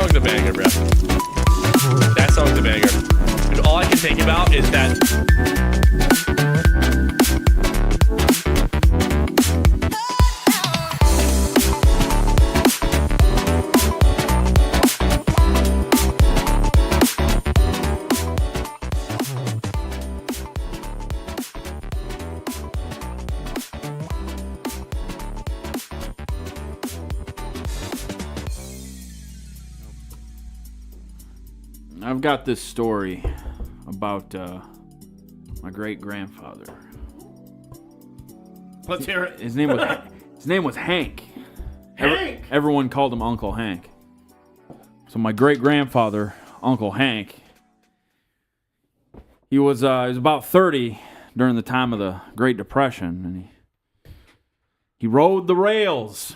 song's a banger, bro. That song's a banger. And all I can think about is that. I've got this story about my great grandfather. Let's hear it. His name was Hank. Hank. Everyone called him Uncle Hank. So my great grandfather, Uncle Hank, he was about 30 during the time of the Great Depression, and he rode the rails,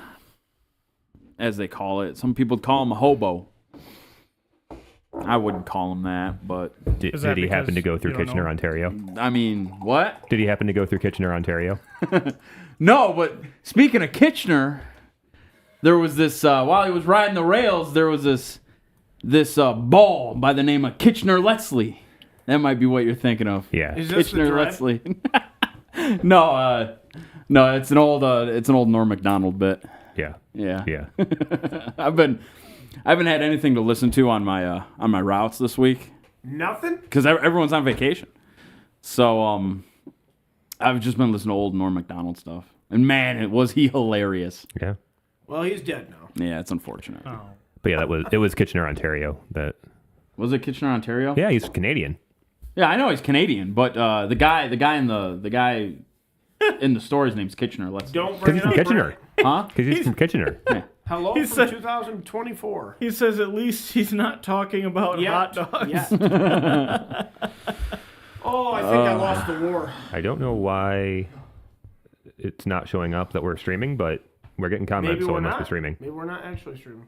as they call it. Some people call him a hobo. I wouldn't call him that, but... Did he happen to go through Kitchener, Ontario? I mean, what? Did he happen to go through Kitchener, Ontario? No, but speaking of Kitchener, there was this, while he was riding the rails, there was this ball by the name of Kitchener-Lesley. That might be what you're thinking of. Yeah. Is this Kitchener-Lesley. No, it's an old Norm Macdonald bit. Yeah. Yeah. Yeah. I haven't had anything to listen to on my routes this week Nothing? because everyone's on vacation. So I've just been listening to old Norm Macdonald stuff, and man, was he hilarious. Yeah. Well, he's dead now. Yeah, it's unfortunate. Oh. But yeah, it was Kitchener, Ontario. That. Was it Kitchener, Ontario? Yeah, he's Canadian. Yeah, I know he's Canadian, but the guy in the story's name's Kitchener. Don't Because bring he's it from up. Kitchener. Huh? Because he's from Kitchener. Yeah. Hello He from said- 2024. He says at least he's not talking about hot dogs. Yeah. Oh, I think I lost the war. I don't know why it's not showing up that we're streaming, but we're getting comments, Maybe so we're it must be not. streaming. Maybe we're not actually streaming.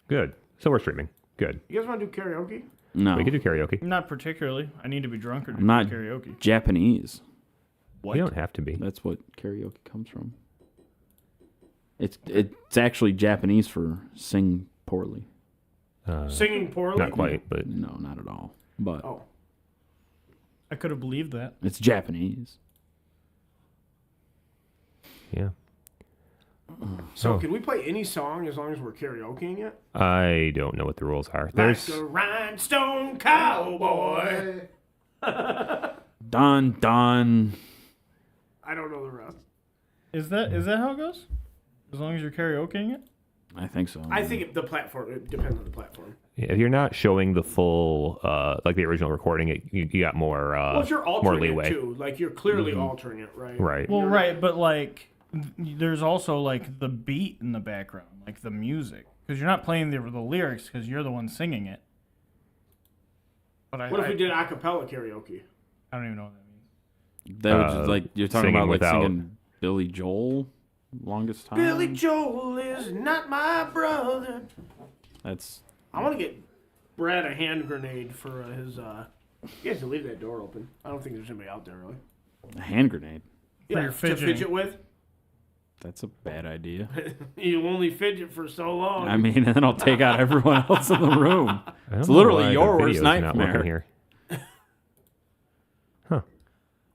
Good. So we're streaming. Good. You guys want to do karaoke? No, We could do karaoke. Not particularly. I need to be drunker to I'm not do karaoke. Japanese. You don't have to be. That's what karaoke comes from. It's actually Japanese for sing poorly. Singing poorly? Not quite, but No, not at all. But Oh. I could have believed that. it's Japanese. yeah. So Oh. can we play any song as long as we're karaokeing it? I don't know what the rules are. Like There's a rhinestone cowboy. Don. I don't know the rest. Is that how it goes? As long as you're karaokeing it? I think so. I think it depends on the platform. if you're not showing the full like the original recording, you got more Well, if you're more altering leeway. it too, like you're clearly altering it, right? Right. Well, right, but like there's also like the beat in the background, like the music, because you're not playing the lyrics because you're the one singing it. But What if we did a cappella karaoke? I don't even know what that means. That was just like you're talking singing about like without- singing Billy Joel longest time. Billy Joel is not my brother. That's I want to get Brad a hand grenade for his. You guys can leave that door open. I don't think there's anybody out there really. a hand grenade. Yeah, your to fidgeting. fidget with. That's a bad idea. You only fidget for so long. I mean, and then I'll take out everyone else in the room. I don't It's know literally why the your worst video's not nightmare. working here.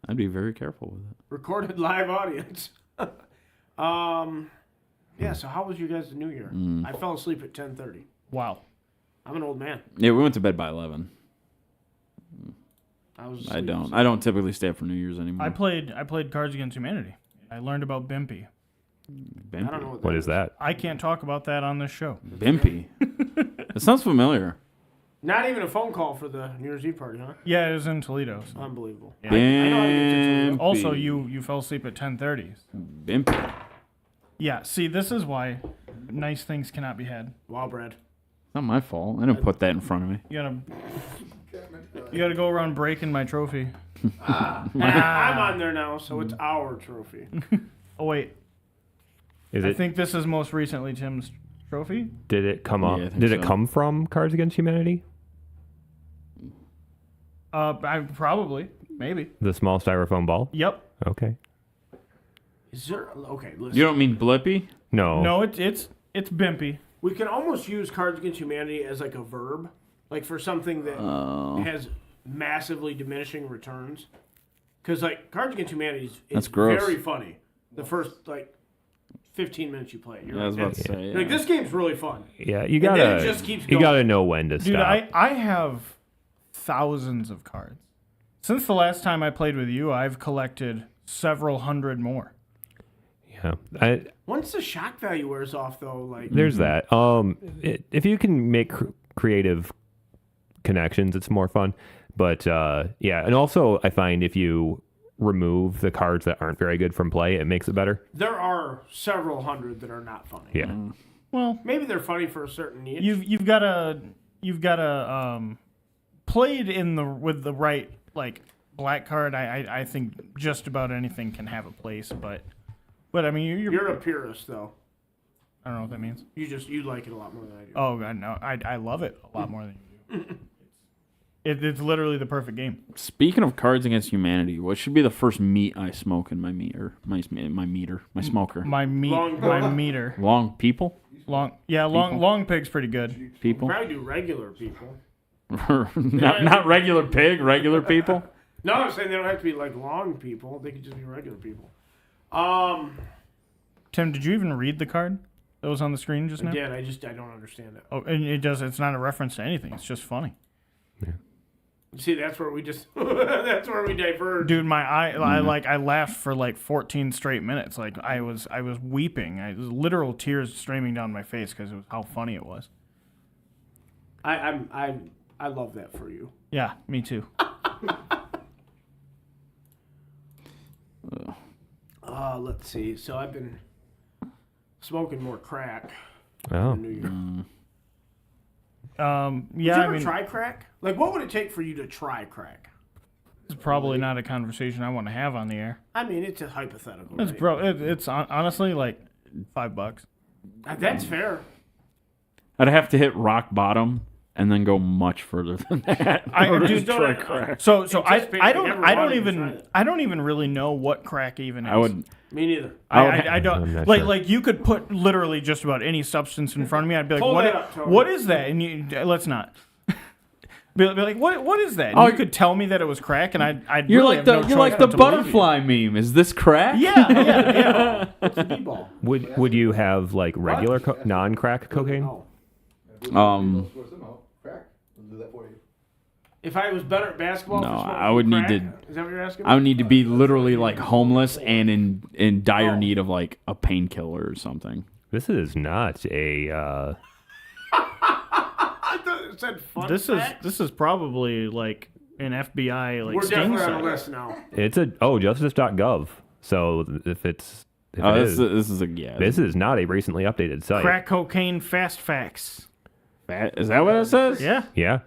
I'd be very careful with it. Recorded live audience. Yeah. So how was you guys' New Year? I fell asleep at 10:30. Wow. I'm an old man. Yeah, we went to bed by 11. I was. I asleep. don't typically stay up for New Year's anymore. I played Cards Against Humanity. I learned about Bimpy. I don't know What is that? I can't talk about that on this show. Bimpy. That sounds familiar. Not even a phone call for the New Year's Eve party, huh? Yeah, it was in Toledo. So. Unbelievable. Yeah. I know how to get to Toledo. Bimpy. Also, you fell asleep at 10:30. Bimpy. Yeah, see, this is why nice things cannot be had. Wow, Brad. Not my fault. I didn't put that in front of me. You gotta go around breaking my trophy. I'm on there now, so it's our trophy. Oh wait, Is I it? think this is most recently Tim's trophy. Did it come up? Yeah, I think Did it so. come from Cards Against Humanity? Probably, maybe. The small styrofoam ball. Yep. Okay. Is there? Okay, listen. You don't mean Blippy? No. No, it's Bimpy. We can almost use Cards Against Humanity as like a verb, like for something that has massively diminishing returns. Because like Cards Against Humanity is That's gross. very funny. The first like 15 minutes you play it. You're I was about to say. like, this game's really fun. Yeah, you And then gotta it just keeps you going. gotta know when to Dude, stop. I have thousands of cards. Since the last time I played with you, I've collected several hundred more. Yeah, Once the shock value wears off, though, like there's that. If you can make creative connections, it's more fun. But yeah, and also I find if you remove the cards that aren't very good from play, it makes it better. there are several hundred that are not funny. Yeah. Well, Maybe they're funny for a certain niche. you've got to played with the right like black card. I think just about anything can have a place, but I mean You're a purist, though. I don't know what that means. You like it a lot more than I do. Oh God, no, I love it a lot more than you do. It's literally the perfect game. Speaking of Cards Against Humanity, what should be the first meat I smoke in my meter? My smoker. My meter. Long people? Long pig's pretty good. People? Probably do regular people. not regular pig, regular people? No, I'm saying they don't have to be like long people. They could just be regular people. Tim, did you even read the card that was on the screen just now? Again, I don't understand it. Oh, and it's not a reference to anything. It's just funny. See, that's where we just that's where we diverge. Dude, I laughed for like 14 straight minutes. Like I was weeping. It was literal tears streaming down my face because it was how funny it was. I love that for you. Yeah, me too. Let's see. So I've been smoking more crack. Oh. in the New Year. Yeah, Would you ever try crack? Like, what would it take for you to try crack? it's probably not a conversation I want to have on the air. I mean, it's a hypothetical. It's Right? it's honestly like $5. That's fair. I'd have to hit rock bottom and then go much further than that. So Anticipate I never don't wanting to try it. I don't even really know what crack even is. I would. Me neither. I I'm don't not like sure. like you could put literally just about any substance in front of me. I'd be like, Pull what? that up, Tony. What is that? And you let's not. Be like, what is that? And Oh, you could tell me that it was crack, and I'd You're really like have no you're like choice the but to believe you. butterfly meme. Is this crack? Yeah. What's a D-ball? Would you have like regular non-crack cocaine? Oh. If I was better at basketball, No, for smoking I would need crack, to- Is that what you're asking? I would need to be literally like homeless and in dire need of like a painkiller or something. This is not a. I thought it said fun fact. This is probably like an FBI like We're sting definitely on site. the list now. It's a justice.gov. So if it's if Oh, it this is a yeah. this is not a recently updated site. Crack cocaine fast facts. Is that what it says? Yeah. Yeah,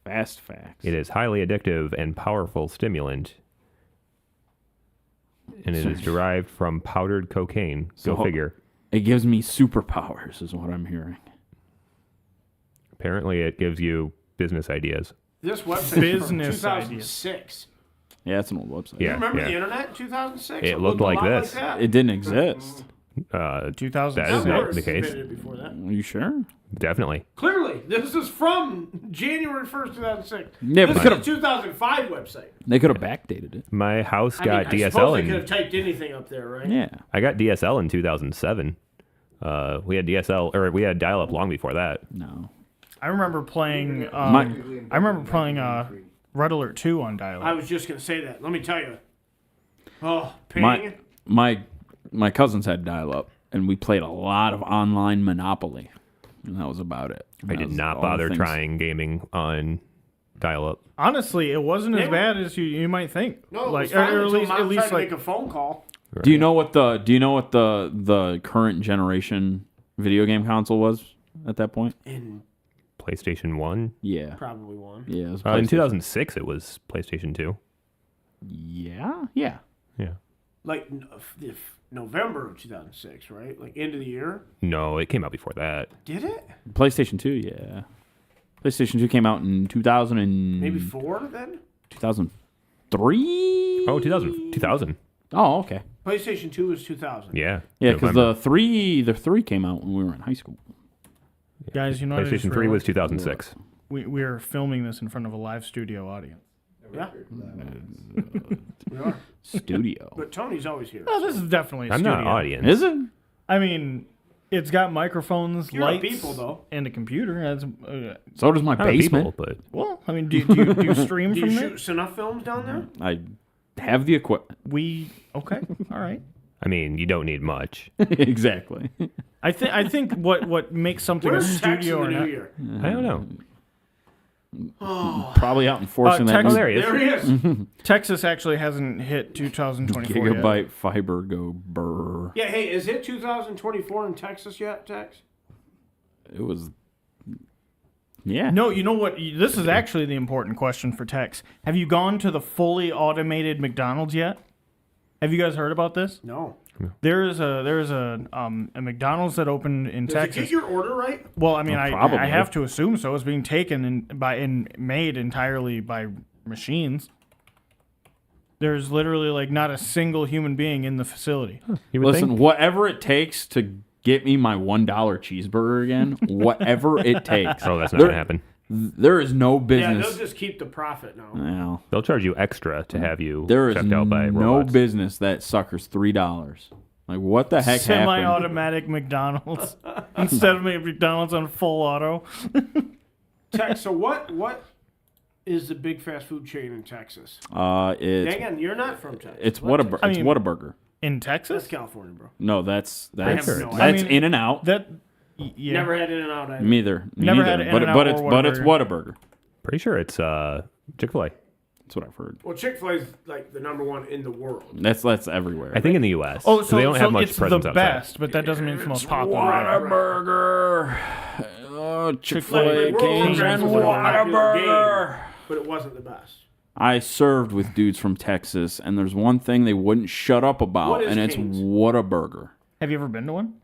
Fast facts. it is highly addictive and powerful stimulant, and it is derived from powdered cocaine. Go So- figure. It gives me superpowers, is what I'm hearing. Apparently, it gives you business ideas. This website is from Business 2006. Yeah, it's an old website. Yeah. You remember the internet in 2006? It looked like a lot this. that. It didn't exist. 2006. That is Now, not worse the case. invented before that. Are you sure? Definitely. Clearly, this is from January 1st, 2006. Yeah, but This they is a 2005 website. They could have backdated it. My house I got mean, I DSL suppose they could have in. typed anything up there, right? Yeah. I got DSL in 2007. We had DSL or we had dial-up long before that. No. I remember playing. Red Alert 2 on dial-up. I was just going to say that. Let me tell you. Oh, ping. My cousins had dial-up, and we played a lot of online Monopoly, and that was about it. I did not bother trying gaming on dial-up. Honestly, it wasn't as Yeah. bad as you might think. No, like it was fine or until Mom at least tried to like make a phone call. Do you know what the current generation video game console was at that point? In PlayStation 1. Yeah. probably one. Yeah. It was In PlayStation. 2006, it was PlayStation 2. Yeah. Yeah. Yeah. Like if November of 2006, right? Like end of the year. No, it came out before that. Did it? PlayStation 2, yeah. PlayStation 2 came out in 2000 and Maybe 4 then? 2003? Oh, 2000. Oh, okay. PlayStation 2 was 2000. Yeah. Yeah, because November. the three came out when we were in high school. Guys, you know what I just PlayStation 3 was realized? 2006. We are filming this in front of a live studio audience. Yeah. We are. Studio. But Tony's always here. Oh, this is definitely a I'm studio. not audience. Is it? I mean, it's got microphones, You're a lights, people, though. and a computer. That's, So does my Not a basement. people, but well, I mean, do you stream Do from you there? shoot snuff films down there? I have the equipment. Okay, all right. I mean, you don't need much. Exactly. I think what makes something Where's a Tex in studio the or new not. year? I don't know. Probably out enforcing that Tex- new Oh, there he is. There he is. Texas actually hasn't hit 2024 yet. gigabyte fiber go burr. Yeah, hey, is it 2024 in Texas yet, Tex? It was. Yeah. No, you know what? This is actually the important question for Tex. Have you gone to the fully automated McDonald's yet? Have you guys heard about this? No. There is a McDonald's that opened in Does it Texas. get your order right? Well, I mean, probably. I have to assume so. It's being taken and made entirely by machines. There's literally like not a single human being in the facility. You would Listen, think. whatever it takes to get me my $1 cheeseburger again, whatever it takes. Oh, that's not There- going to happen. There is no Yeah, they'll business. just keep the profit now. Well, They'll charge you extra to have you there is checked out by no robots. business that suckers $3. Like, what the heck happened? Semi-automatic McDonald's instead of McDonald's on full auto. Tex, so what is the big fast food chain in Texas? It's Dang it, you're not from Texas. it's What Whataburger. I It's mean- Whataburger. In That's Texas? California, bro. No, that's have no that's idea. In and Out. Yeah. Never had In-N-Out either. Me either. Me Never neither. had but In-N-Out but or it's Whataburger. Pretty sure it's Chick-fil-A. That's what I've heard. Well, Chick-fil-A is like the number one in the world. That's everywhere. I think in the U.S. Oh, so they don't have much it's presence the outside. best, but that doesn't mean it's the most popular. Whataburger. Oh, Chick-fil-A, Like, Cajun World was a popular Whataburger. game, but it wasn't the best. I served with dudes from Texas, and there's one thing they wouldn't shut up about, What is and it's Cane's? Whataburger. Have you ever been to one?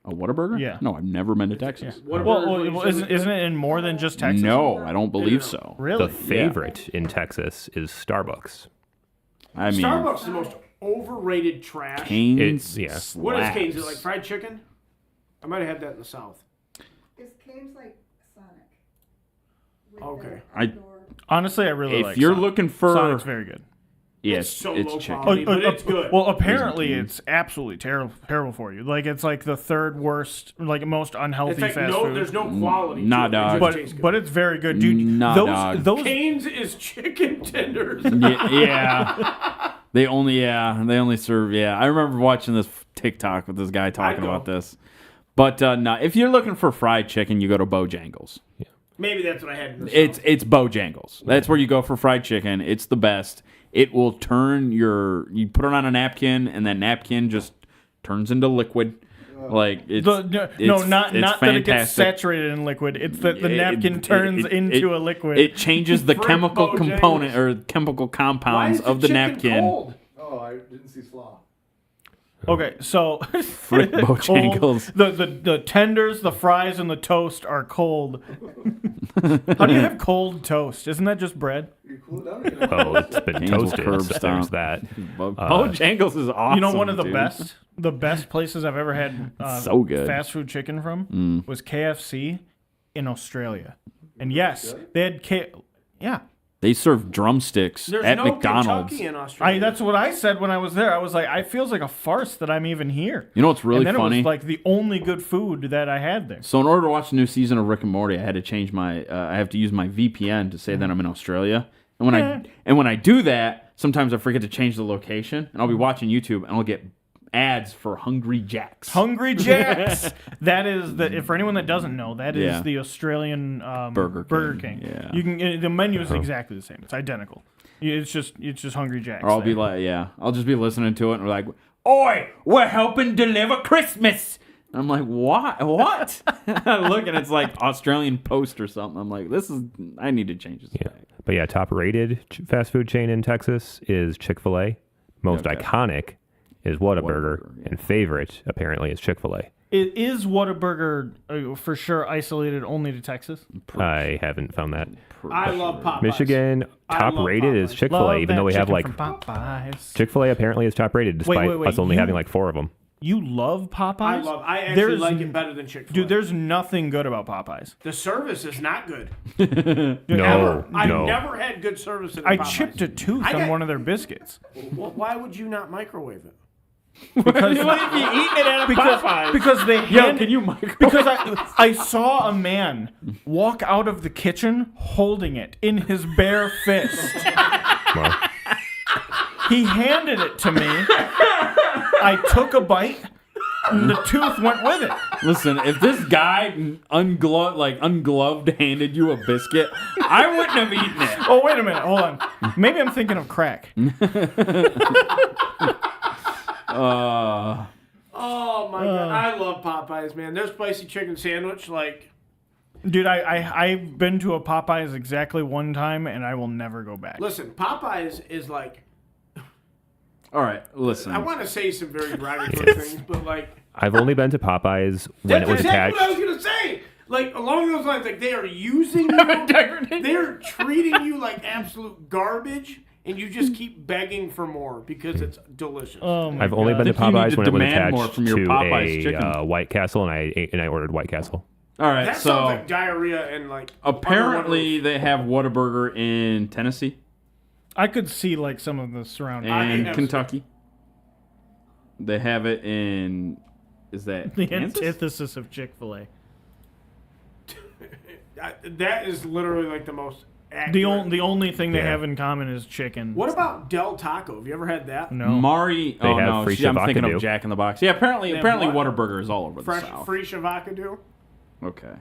A Whataburger? Yeah. No, I've never been to Texas. What Well, isn't it in more than just Texas? No, I don't believe so. Really? The favorite in Texas is Starbucks. I mean, Starbucks is the most overrated trash. Cane's. Yeah. What is slaps. Cane's? Is it like fried chicken? I might have had that in the South. Is Cane's like Sonic? With Okay. the I- outdoor- Honestly, I really If like you're Sonic. looking for, Sonic's very good. yes, It's so it's low chicken. quality. But it's good. Well, apparently it's absolutely terrible for you. Like it's like the third worst, like most unhealthy It's like fast no, food. there's no quality. Nah, to it. It dog. just tastes good. but it's very good, dude. Nah, dog. those Cane's is chicken tenders. Yeah. They only serve. Yeah, I remember watching this TikTok with this guy talking know. about this. But no, if you're looking for fried chicken, you go to Bojangles. Maybe that's what I had in the South. It's Bojangles. That's where you go for fried chicken. It's the best. It will turn you put it on a napkin, and that napkin just turns into liquid. Like it's not it's that it gets fantastic. saturated in liquid. It's that the napkin turns into a liquid. It changes the Frick chemical Bojangles. component or chemical Why compounds is of the chicken napkin. cold? Oh, I didn't see slaw. Okay, so Frick Bojangles. the tenders, the fries, and the toast are cold. How do you have cold toast? Isn't that just bread? You cool it down again. Oh, it's been Cane's will toasted. curb So stomp. there's that. Bojangles is awesome. You know, one of the dude. best places I've ever had So good. fast food chicken from was KFC in Australia. And yes, they had yeah. They serve drumsticks There's at no McDonald's. Kentucky in Australia. That's what I said when I was there. I was like, I feels like a farce that I'm even here. You know what's really and then funny? it was like the only good food that I had there. So in order to watch the new season of Rick and Morty, I had to change my. I have to use my VPN to say that I'm in Australia. And when I do that, sometimes I forget to change the location, and I'll be watching YouTube, and I'll get ads for Hungry Jacks. Hungry Jacks. That is the. For anyone that doesn't know, that is Yeah. the Australian Burger King. King, yeah. You can. The menu is exactly the same. It's identical. It's just Hungry Jacks. Or I'll be like, I'll just be listening to it, and we're like, "Oi, we're helping deliver Christmas." And I'm like, what? I look, and it's like Australian Post or something. I'm like, I need to change this. Yeah. But yeah, top rated fast food chain in Texas is Chick-fil-A. Most Okay. iconic is Whataburger. Whataburger, yeah. And favorite, apparently, is Chick-fil-A. It is Whataburger for sure isolated only to Texas. I haven't found that. I love Popeyes. Michigan, I top love rated is Popeyes. Chick-fil-A, Love even though that we have chicken like from Popeyes. Chick-fil-A apparently is top rated despite wait, us only you- having like 4 of them. You love Popeyes? I actually There's like it better than Chick-fil-A. Dude, there's nothing good about Popeyes. The service is not good. No, I've no. never had good service at I Popeyes. chipped a tooth I on got- one of their biscuits. Well, why would you not microwave it? Because, You might be eating it at a Popeyes. because they Yo, hand- can you microwave? because I saw a man walk out of the kitchen holding it in his bare fist. Well, He handed it to me. I took a bite, and the tooth went with it. Listen, if this guy ungloved handed you a biscuit, I wouldn't have eaten it. Oh, wait a minute. Hold on. Maybe I'm thinking of crack. Oh my god, I love Popeyes, man. Their spicy chicken sandwich, like, Dude, I've been to a Popeyes exactly one time, and I will never go back. listen, Popeyes is like, All right, listen. I want to say some very derogatory things, but like, I've only been to Popeyes when that's it was exactly attached. what I was gonna say. Like along those lines, like they are using you, they're treating you like absolute garbage, and you just keep begging for more because it's delicious. Oh my I've only God. been to I think you need Popeyes to when it was demand more attached from your to Popeyes chicken. a White Castle, and I ordered White Castle. All right, That so sounds like diarrhea and like. apparently they have Whataburger in Tennessee I could see like some of the surrounding. and have- Kentucky. They have it in. Is that The Kansas? antithesis of Chick-fil-A. That is literally like the most. Accurate. The only thing they Yeah. have in common is chicken. What about Del Taco? Have you ever had that? No. Mari. They Oh have no, free I'm thinking Shavacadoo. of Jack in the Box. Yeah, apparently have what? Whataburger is all over the Fresh South. free shavacadoo. Okay,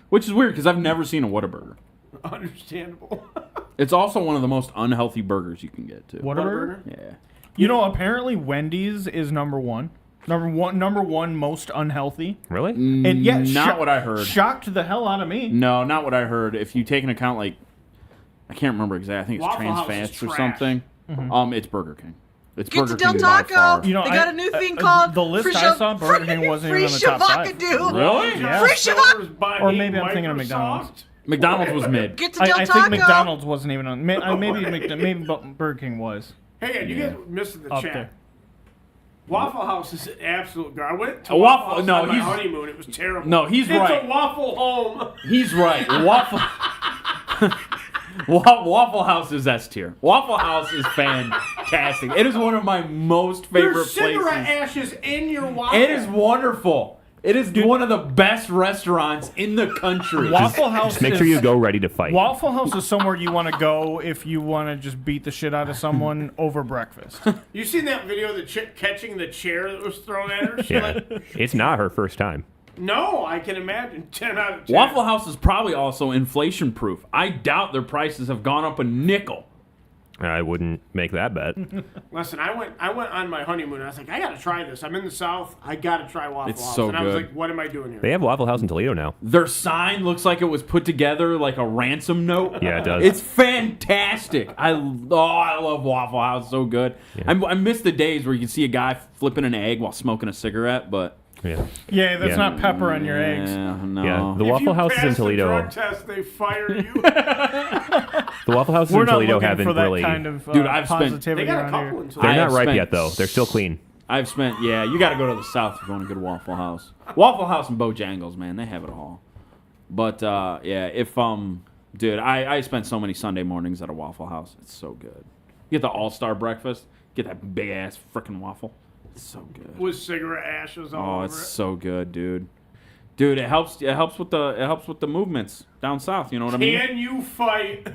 which is weird because I've never seen a Whataburger. Understandable. It's also one of the most unhealthy burgers you can get too. Whataburger? Yeah. You know, apparently Wendy's is number one. Number one most unhealthy. Really? And yet, Not what I heard. Shocked the hell out of me. No, not what I heard. If you take into account, like, I can't remember exactly. I think it's Waffle trans House is fats or trash. something. Mm-hmm. It's Burger King. It's Get Burger to Del King by Taco. far. You know, They got a new thing called the list free I saw. Burger King wasn't free even on the top five. Shavacadoo. Really? Yeah. Free Shavacadoo. Or maybe I'm thinking of McDonald's. McDonald's was mid. Get to Del I Taco. think McDonald's wasn't even on. Maybe Burger King was Hey, you guys missed the up chat. there. Waffle House is an absolute garbage. I went to A waffle- House no, on my he's- honeymoon. It was terrible. No, he's it's right. a waffle home. He's right. Waffle. Waffle House is S tier. Waffle House is fantastic. It is one of my most favorite There's cigarette places. ashes in your waffle. It is wonderful. It is one of the best restaurants in the country. Waffle House. Just make sure you go ready to fight. Waffle House is somewhere you want to go if you want to just beat the shit out of someone over breakfast. You seen that video of the chick catching the chair that was thrown at her? She Yeah. like, It's not her first time. no, I can imagine. 10 out of 10. Waffle House is probably also inflation proof. I doubt their prices have gone up a nickel. I wouldn't make that bet. Listen, I went on my honeymoon. And I was like, I gotta try this. I'm in the South. I gotta try Waffle It's House. so and I was good. like, what am I doing here? They have Waffle House in Toledo now. Their sign looks like it was put together like a ransom note. Yeah, it does. It's fantastic. I love Waffle House. So good. I miss the days where you can see a guy flipping an egg while smoking a cigarette, but Yeah. Yeah, that's Yeah. not pepper on your eggs. no. Yeah. The If Waffle you House is in pass the Toledo. drug test, they fire you. The Waffle Houses We're in not Toledo looking haven't for that really. kind of Dude, I've spent- they positivity got a around couple here. in They're Toledo. not ripe spent yet though. They're still clean. I've spent, you got to go to the South if you want a good Waffle House. Waffle House and Bojangles, man, they have it all. But, if, dude, I spent so many Sunday mornings at a Waffle House. It's so good. You get the all-star breakfast, get that big-ass freaking waffle. It's so good. With cigarette ashes all Oh, over it's it. so good, dude. Dude, it helps with the movements down south, you know what I mean? Can you fight?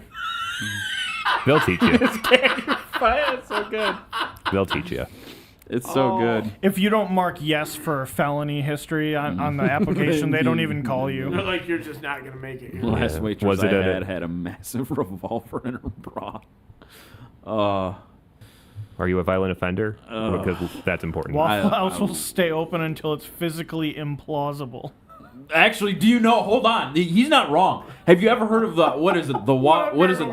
They'll teach you. It's so good. They'll teach you. It's so good. If you don't mark yes for felony history on the application, they don't even call They're you. like, you're just not gonna make it. Last Yeah. waitress Was it I a- had a massive revolver in her bra. Are you a violent offender? Because that's important. Waffle I- House will stay open until it's physically implausible. Actually, do you know? Hold on, he's not wrong. Have you ever heard of the what is it? What is it?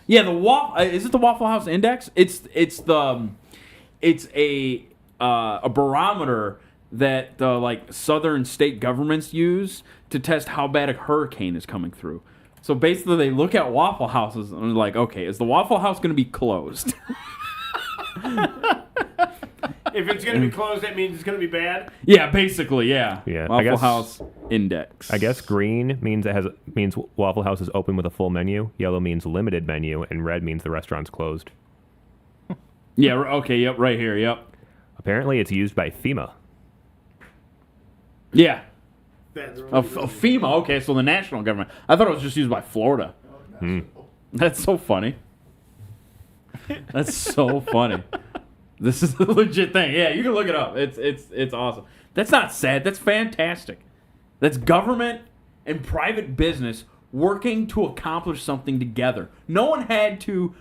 Yeah, the waffle. Is it the Waffle House Index? It's a barometer that the like southern state governments use to test how bad a hurricane is coming through. So basically, they look at Waffle Houses and they're like, okay, is the Waffle House going to be closed? If it's going to be closed, that means it's going to be bad. Yeah, basically, yeah. Yeah, I Waffle guess- House Index. I guess green means Waffle House is open with a full menu. Yellow means limited menu, and red means the restaurant's closed. Yeah. Okay. Yep. Right here. Yep. Apparently, it's used by FEMA. Yeah. That's FEMA. Okay, so the national government. I thought it was just used by Florida. That's so funny. That's so funny. This is a legit thing. Yeah, you can look it up. It's awesome. That's not sad. That's fantastic. That's government and private business working to accomplish something together. No one had to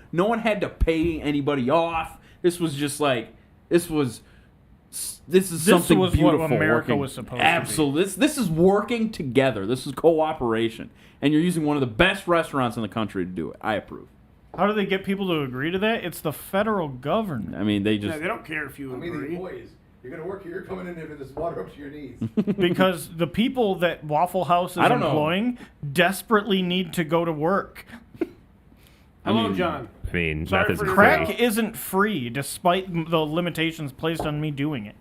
pay anybody off. This was just like this is something was beautiful. what America working. was supposed to be. Absolutely. This is working together. This is cooperation. And you're using one of the best restaurants in the country to do it. I approve. How do they get people to agree to that? It's the federal government. I mean, they Yeah, just they don't care if you I mean, the agree. employees. You're going to work here, you're coming in there with this water up to your knees. Because the people that Waffle House is I don't know. employing desperately need to go to work. Hello, John. I mean, Sorry methods for are your Crack free. isn't free, despite the limitations placed on me doing it.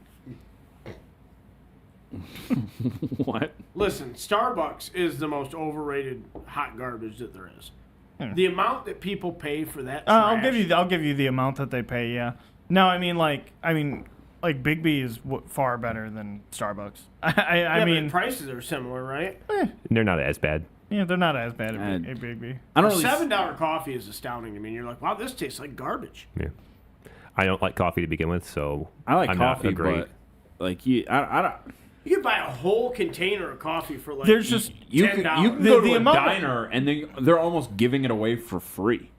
what? Listen, Starbucks is the most overrated hot garbage that there is. The amount that people pay for that trash. I'll give you the amount that they pay. Yeah. No, I mean Big B is far better than Starbucks. I But mean, the prices are similar, right? They're not as bad. yeah, they're not as bad And- at Big B. I A don't really. $7 coffee is astounding to me. And you're like, wow, this tastes like garbage. Yeah. I don't like coffee to begin with, so I like I'm coffee, not a great. but like I don't. You can buy a whole container of coffee for like There's just You $10. can go to The a amount of- diner and they're almost giving it away for free.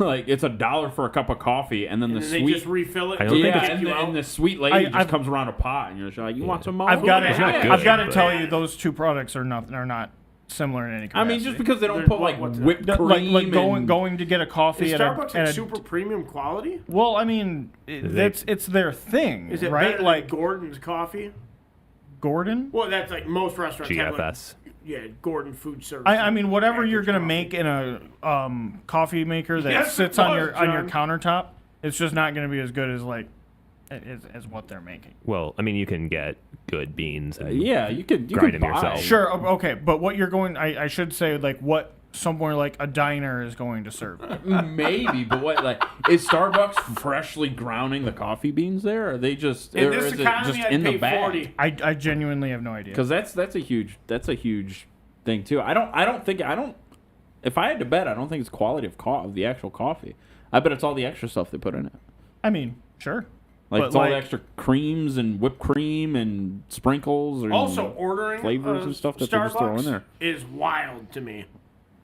Like it's $1 for a cup of coffee, and then and the then they sweet. just refill it. I don't think Yeah, it's- and the sweet lady I- just I've- comes around a pot, and you're just like, "You want some more?" I've got It's not to. good, I've got to but- tell you, those two products are not similar in any I capacity. mean, just because they don't They're- put like what's that? whipped cream, like and- going to get a coffee Is at Starbucks a like super premium quality? well, I mean, it's their thing, Is it right? better Like than Gordon's coffee? Gordon. Well, that's like most restaurants have. Like, GFS. yeah, Gordon Food Service. I mean, whatever you're gonna Packaged make in a coffee maker that Yes, sits it on was, your John. countertop, it's just not gonna be as good as like as what they're making. Well, I mean, you can get good beans. And yeah, you could grind buy them yourself. Sure, okay, but what you're going, I should say like what somewhere like a diner is going to serve. Maybe, but what like is Starbucks freshly grounding the coffee beans there? Or are they just In or this is it economy, just I'd in pay the bag? 40. I genuinely have no idea. Because that's a huge thing too. I don't. If I had to bet, I don't think it's quality of the actual coffee. I bet it's all the extra stuff they put in it. I mean, sure. Like But, it's all the like- extra creams and whipped cream and sprinkles or Also, ordering flavors and stuff that they just throw in Starbucks there. is wild to me.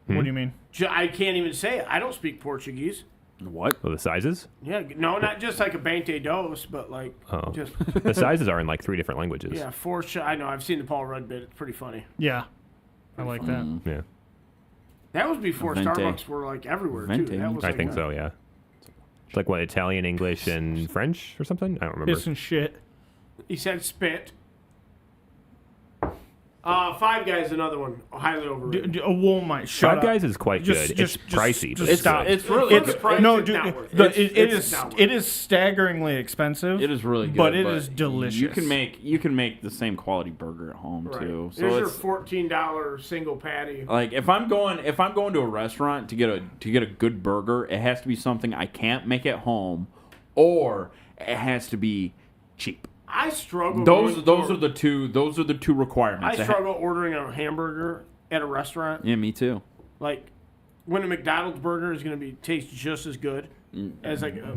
What do you mean? I can't even say it. I don't speak Portuguese. What? Well, the sizes? Yeah, no, not just like a Bente Dos, but like Oh. just The sizes are in like 3 different languages. yeah, I know. I've seen the Paul Rudd bit. It's pretty funny. Yeah, I like that. Yeah. That was before Vente. Starbucks were like everywhere Vente. too. That was I like think so, yeah. It's like what, Italian, English, and French or something? I don't remember. Piss and shit. He said spit. Five Guys, another one, highly overrated. A Walmart. Shut Five up. Guys is quite Just- good. just- it's pricey. just but stop. good. It's really It's good. price no, is dude. not worth The, it. It's not worth it is staggeringly expensive. It is really good, but it is delicious. You can make the same quality burger at home too. So There's your it's $14 single patty. like if I'm going to a restaurant to get a good burger, it has to be something I can't make at home, or it has to be cheap. I struggle. Those going are the two requirements. I struggle ordering a hamburger at a restaurant. Yeah, me too. Like when a McDonald's burger is going to taste just as good as like a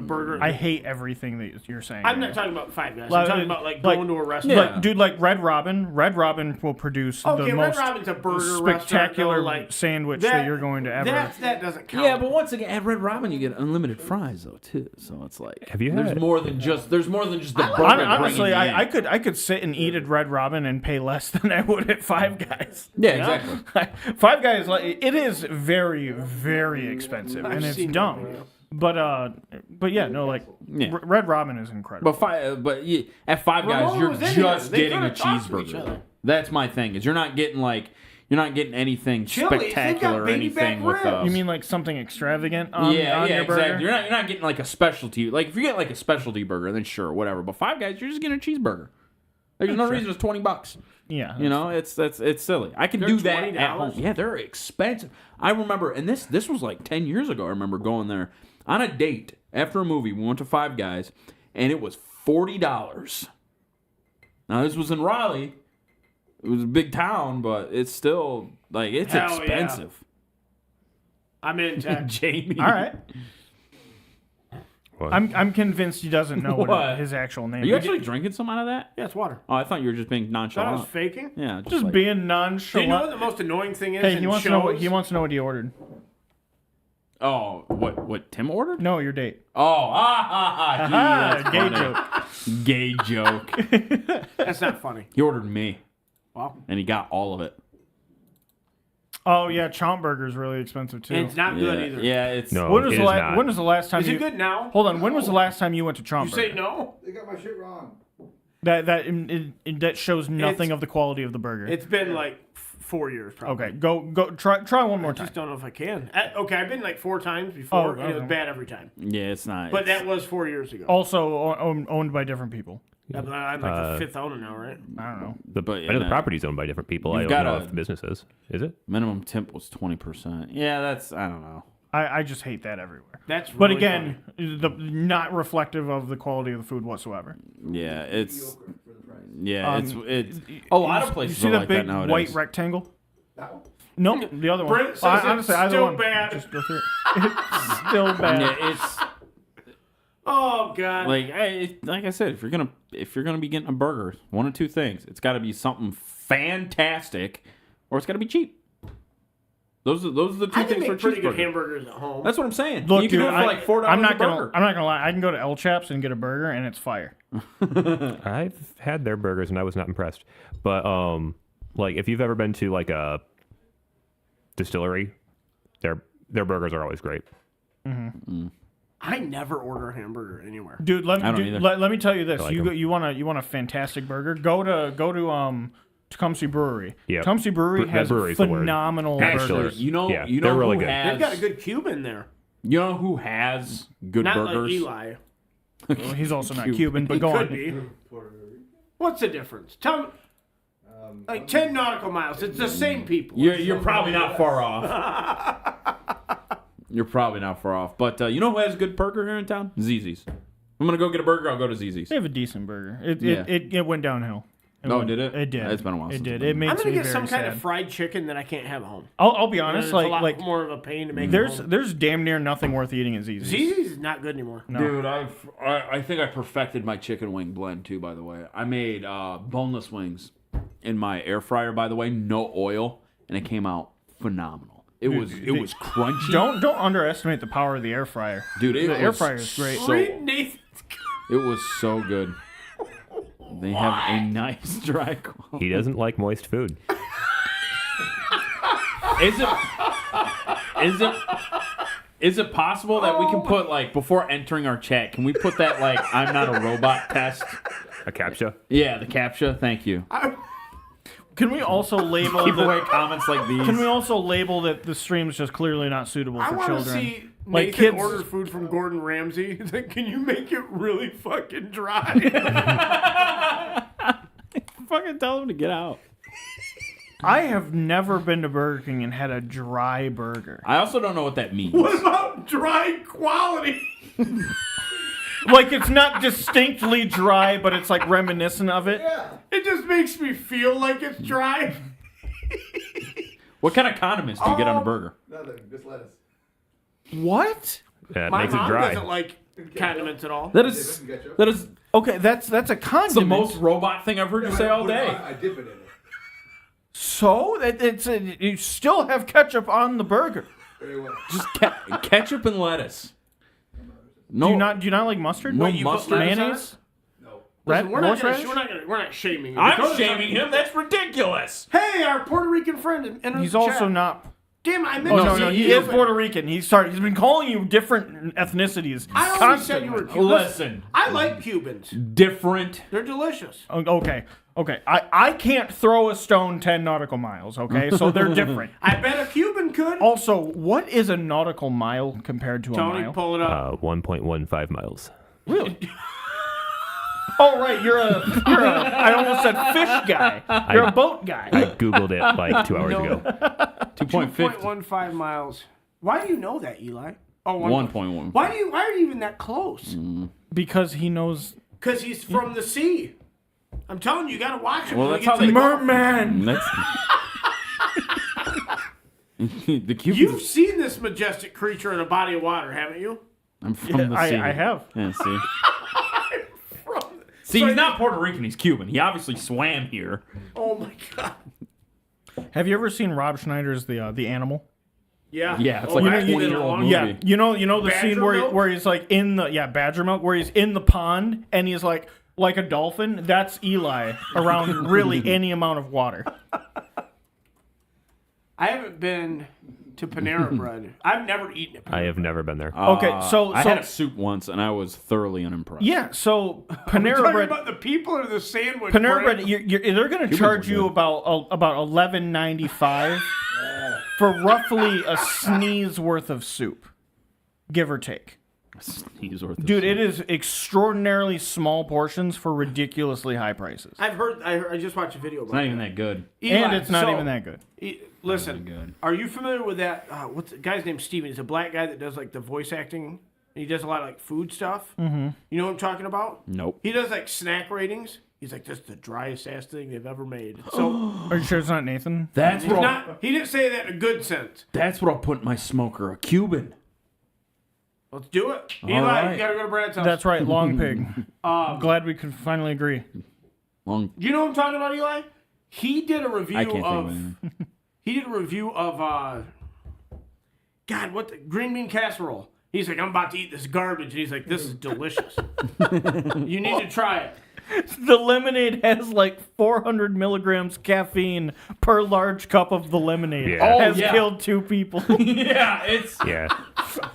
burger. I hate everything that you're saying. I'm right not talking about Five Guys. Like- I'm talking about like like- going to a restaurant. Like, dude, like Red Robin. Red Robin will produce Okay, the Red most Robin's a burger spectacular restaurant, though, like, sandwich that you're going to ever. That doesn't count. Yeah, but once again, at Red Robin you get unlimited fries though too. So it's like Have you there's had- more than just the burger. Honestly, bringing you in. I could sit and eat at Red Robin and pay less than I would at Five Guys. Yeah, exactly. Five Guys, like it is very, very expensive, and it's seen dumb. that, yeah. But yeah, no, like Yeah. Red Robin is incredible. At Five Guys, Ramon you're was in here. just They getting a could've talked to each cheeseburger. other. That's my thing. Is you're not getting like You're not getting anything Chili's, they've got spectacular or baby back anything with ribs. You mean like something extravagant on, yeah, on your burger? exactly. You're not getting like a specialty. Like if you get like a specialty burger, then sure, whatever. But Five Guys, you're just getting a cheeseburger. There's no reason it's $20. Yeah. You know, it's silly. I can They're do that at $20? home. Yeah, they're expensive. I remember, and this was like 10 years ago. I remember going there on a date after a movie. We went to Five Guys, and it was $40. Now this was in Raleigh. It was a big town, but it's still like it's Hell yeah. expensive. I'm in tech. Jamie, All right. What? I'm convinced he doesn't know What? his actual name. are you actually drinking some out of that? Yeah, it's water. Oh, I thought you were just being Thought I nonchalant. was faking. Yeah, just like, being Do you nonchalant? know what the most annoying thing is? Hey, in he wants shows? to know what he ordered. Oh, what Tim ordered? No, your date. Oh, Ah, gay joke. Gay joke. That's not funny. He ordered me, Wow. and he got all of it. Oh yeah, Chomp Burger's really expensive too. And it's not good either. Yeah, it's No. when was it the is last? not. When was the last time? Is you, it good now? Hold on. When was the last time you went to Chomp You Burger? say no? They got my shit wrong. That shows nothing It's- of the quality of the burger. It's been like 4 years probably. Okay, go try one more I time. just don't know if I can. Okay, I've been like 4 times before, and it was okay. bad every time. yeah, it's not. But it's- that was 4 years ago. Also owned by different people. Yeah, but I'm like the 5th owner now, right? I don't know. but I know the property's owned by different people. I You've don't got know a- if the business is. Is it? minimum temp was 20%. Yeah, that's I don't know. I just hate that everywhere. That's But really again, the not reflective of the quality of the food whatsoever. Yeah, it's For the price. yeah, Um, it's a lot of places You see are that like big that nowadays. white rectangle? That one? No, the other one. Brent says Honestly, it's either still one. bad. Just go through it. It's still bad. Yeah, it's Oh god. like I said, if you're gonna be getting a burger, one of two things: it's got to be something fantastic, or it's got to be cheap. Those are the two I can things for make pretty good cheeseburger. hamburgers at home. That's what I'm saying. Look, you can dude, do it for like $4 I'm a not burger. gonna lie. I can go to El Chaps and get a burger, and it's fire. I've had their burgers and I was not impressed. But like if you've ever been to like a distillery, their burgers are always great. I never order a hamburger anywhere. Dude, let I don't me either. let me tell you this. I like You 'em. you want a fantastic burger? Go to Tecumseh Brewery. Yep. Tecumseh Brewery That has brewery's the word. phenomenal Actually, burgers. you know, Yeah, you know they're really who good. has They've got a good cube in there. You know who has good Not burgers? like Eli. Well, he's also not Cuban, but go Could on. be. What's the difference? Tell me. Like 10 nautical miles. It's the same people. You're probably not far off. You're probably not far off. But you know who has a good burger here in town? ZZ's. I'm gonna go get a burger. I'll go to ZZ's. They have a decent burger. Yeah. It went downhill. Oh, did it? It did. It's been a while It since did. I've It been makes I'm gonna me get very some kind sad. of fried chicken that I can't have at home. I'll be honest. It's a lot Like more of a pain to make. there's damn near nothing worth eating at ZZ's. ZZ's is not good anymore. No. Dude, I think I perfected my chicken wing blend too. By the way, I made boneless wings in my air fryer. By the way, no oil, and it came out phenomenal. It was crunchy. Don't underestimate the power of the air fryer. Dude, The air fryer is great. Read Nathan's. It was so good. They have a nice dry quality. He doesn't like moist food. Is it possible that we can put like before entering our chat? Can we put that like I'm not a robot test? A captcha. Yeah, the captcha. Thank you. Can we also label Keep that- away comments like these. Can we also label that the stream's just clearly not suitable I for want to children? see Like Nathan kids- order food from Gordon Ramsay. He's like, can you make it really fucking dry? fucking tell them to get out? I have never been to Burger King and had a dry burger. I also don't know what that means. What about dry quality? Like it's not distinctly dry, but it's like reminiscent of it. It just makes me feel like it's dry. What kind of condiments do you get on a burger? Nothing, just lettuce. What? That My makes it mom dry. doesn't like condiments at all. That is Okay, that's a condiment. the most robot thing I've heard you say all day. I dip it in it. So you still have ketchup on the burger. Very well. Just ketchup and lettuce. No, Do you not like mustard? No Wait, you put mustard? mayonnaise? No. Red, We're not horseradish? shaming him. I'm Because- shaming him. That's ridiculous. Hey, our Puerto Rican friend entered He's the also chat. not Damn, I meant Oh, to no, say he is Cuban. Puerto Rican. He's been calling you different ethnicities. I always said you were constantly. Cuban. Listen, I like Cubans. different. They're delicious. Okay. I can't throw a stone 10 nautical miles, okay? So they're different. I bet a Cuban could. Also, what is a nautical mile compared to a Tony, mile? pull it up. 1.15 miles. Oh, right, you're a I almost said fish guy. You're a boat guy. I Googled it like 2 hours ago. 2.50. 2.15 miles. Why do you know that, Eli? Oh, 1.1. Why are you even that close? Because he knows. Because he's from the sea. I'm telling you, you gotta watch him. Well, when that's we how get to they- the Gulf. Merman! That's the Cubans. You've seen this majestic creature in a body of water, haven't you? I'm from the sea. I have. Yeah, see. From See, he's not Puerto Rican. He's Cuban. He obviously swam here. Oh my god. Have you ever seen Rob Schneider's The Animal? Yeah. Yeah, it's Oh, like I a haven't seen it in 20-year-old long movie. time. Yeah, you know the Badger scene milk? where he's like in the badger milk, where he's in the pond and he's like a dolphin. That's Eli around really any amount of water. I haven't been to Panera Bread. I've never eaten it. I have never been there. Okay, so I had a soup once, and I was thoroughly unimpressed. yeah, so Talking Panera Bread. about the people or the sandwich? Panera bread? Bread, they're going to charge you about $11.95 for roughly a sneeze worth of soup, give or take. Sneeze worth of Dude, soup. it is extraordinarily small portions for ridiculously high prices, I've heard. I just watched a video about It's not even that good. Eli, and it's not so, even that good. Listen, good. are you familiar with that? What's the guy's name? Steven. He's a black guy that does like the voice acting. And he does a lot of like food stuff. Mm-hmm. You know what I'm talking about? Nope. He does like snack ratings. He's like, this is the driest ass thing they've ever made. So Are you sure it's not Nathan? That's he's what. not. He didn't say that in a good sense. That's what I'll put in my smoker. A Cuban. Let's do it. All Eli, right. you gotta go to Brad's house. That's right, Long Pig. Glad we could finally agree. Long. You know what I'm talking about, Eli? He did a review I can't think of of. anything. He did a review of. God, what the green bean casserole? He's like, I'm about to eat this garbage, and he's like, this is delicious. You need to try it. The lemonade has like 400 milligrams caffeine per large cup of the lemonade. Yeah. Oh, has yeah. killed 2 people. Yeah, it's Yeah.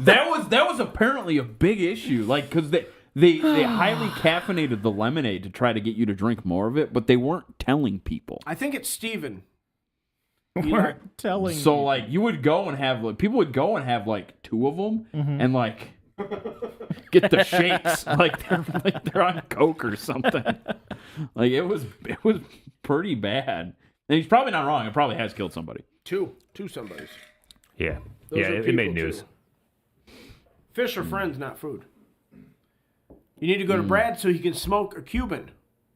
that was apparently a big issue. Like, because they highly caffeinated the lemonade to try to get you to drink more of it, but they weren't telling people. I think it's Steven. We're telling So you. like, you would go and have like people would go and have like 2 of them and like get the shakes like they're on coke or something. Like it was pretty bad. And he's probably not wrong. It probably has killed somebody. Two somebodies. Yeah. Those Yeah, are it made people, news. too. Fish are friends, not food. You need to go to Brad so he can smoke a Cuban.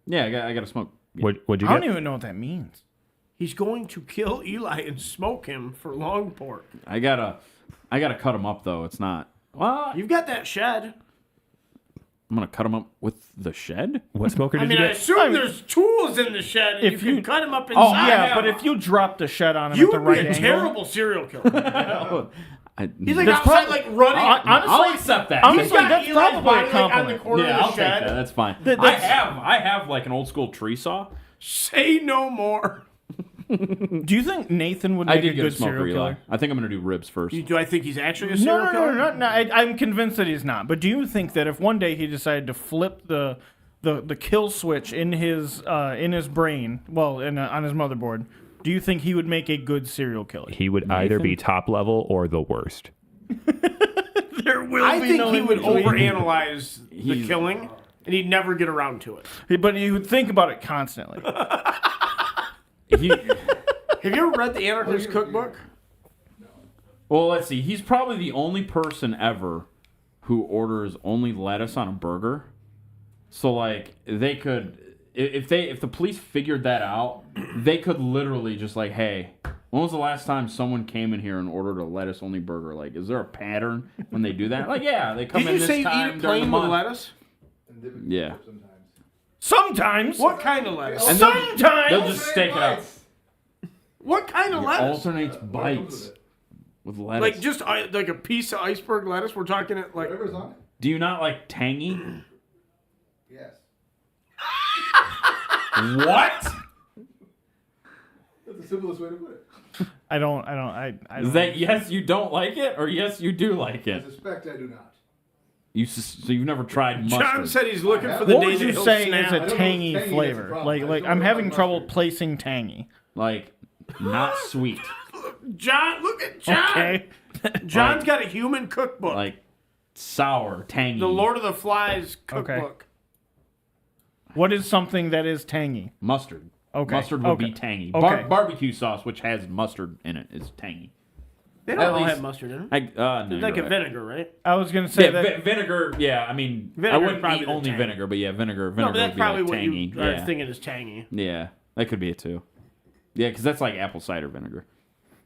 Yeah, I got to smoke. What'd you I get? don't even know what that means. He's going to kill Eli and smoke him for long pork. I gotta cut him up though. It's not. Well, You've got that shed. I'm gonna cut him up with the shed. What smoker I did mean, you I get? assume there's tools in the shed, and If you you- can cut him up inside. Yeah, but if you drop the shed on him you at the would right be a angle, terrible serial killer. He's like That's outside, prob- like running. Honestly, I'll accept that. honestly, He's got that's Eli's probably body, a like, on the compliment. corner Yeah, of I'll the take shed. that. That's fine. That's- I have like an old school tree saw. Say no more. Do you think Nathan would I make a did get a good smoker, serial Eli. killer? I think I'm gonna do ribs first. Do I think he's actually a No, serial no, killer? no. I'm convinced that he's not. But do you think that if one day he decided to flip the kill switch in his brain, on his motherboard, do you think he would make a good serial killer? He would either be top level or the worst. There will I be think no he would in-between. overanalyze the killing, and he'd never get around to it. But he would think about it constantly. He- Have you ever read the Anarchist Cookbook? well, let's see. He's probably the only person ever who orders only lettuce on a burger. So like they could, if the police figured that out, they could literally just like, hey, when was the last time someone came in here and ordered a lettuce only burger? Like, is there a pattern when they do that? Like, yeah, they come Did in you this say you time eat it during the plain with month. lettuce? And dip it in Yeah. sometimes. Sometimes. What kind of lettuce? And Sometimes. they'll just stake it out. What kind of lettuce? Alternates bites with lettuce. Like just like a piece of iceberg lettuce? We're talking it like... Whatever's on it. Do you not like tangy? Yes. What? That's the simplest way to put it. I don't. Is don't- that yes, you don't like it, or yes, you do like I it? suspect I do not. So you've never tried mustard? John said he's looking for the What day would that you he'll say snap. is I a don't know if tangy tangy is a flavor? problem. Like I like don't I'm know having about trouble mustard. placing tangy. Like not sweet, John, look at John. Okay. John's got a human cookbook. like sour, tangy. the Lord of the Flies Okay. cookbook. What is something that is tangy? Mustard. Okay. Mustard would Okay. be tangy. Okay. Barbecue sauce, which has mustard in it, is tangy. They At don't all least- have mustard in them. No, It's you're like a right. vinegar, right? I was gonna say Yeah, that. vinegar. Yeah, I mean, I Vinegar's wouldn't probably eat the only tangy. vinegar, but yeah, vinegar. No, Vinegar but that's would be probably like what tangy. you are Yeah, thinking is tangy. yeah, that could be it too. Yeah, because that's like apple cider vinegar.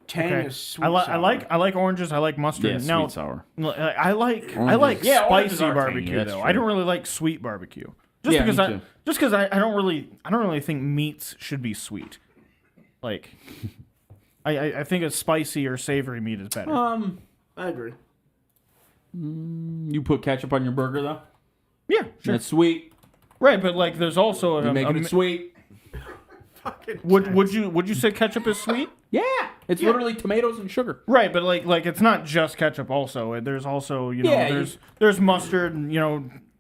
Tang Okay. is sweet. I sour. like oranges. I like mustard. Yeah, now sweet sour. I like Oranges. Yeah, oranges spicy are tangy, barbecue that's though. true. I don't really like sweet barbecue. Just Yeah, because me I too. just because I don't really think meats should be sweet. Like I think a spicy or savory meat is better. I agree. You put ketchup on your burger though. Yeah, sure. That's sweet. Right, but like there's also You're making it sweet. would you say ketchup is sweet? Yeah, it's literally tomatoes and sugar. Right, but like it's not just ketchup. Also, there's also Yeah, there's mustard.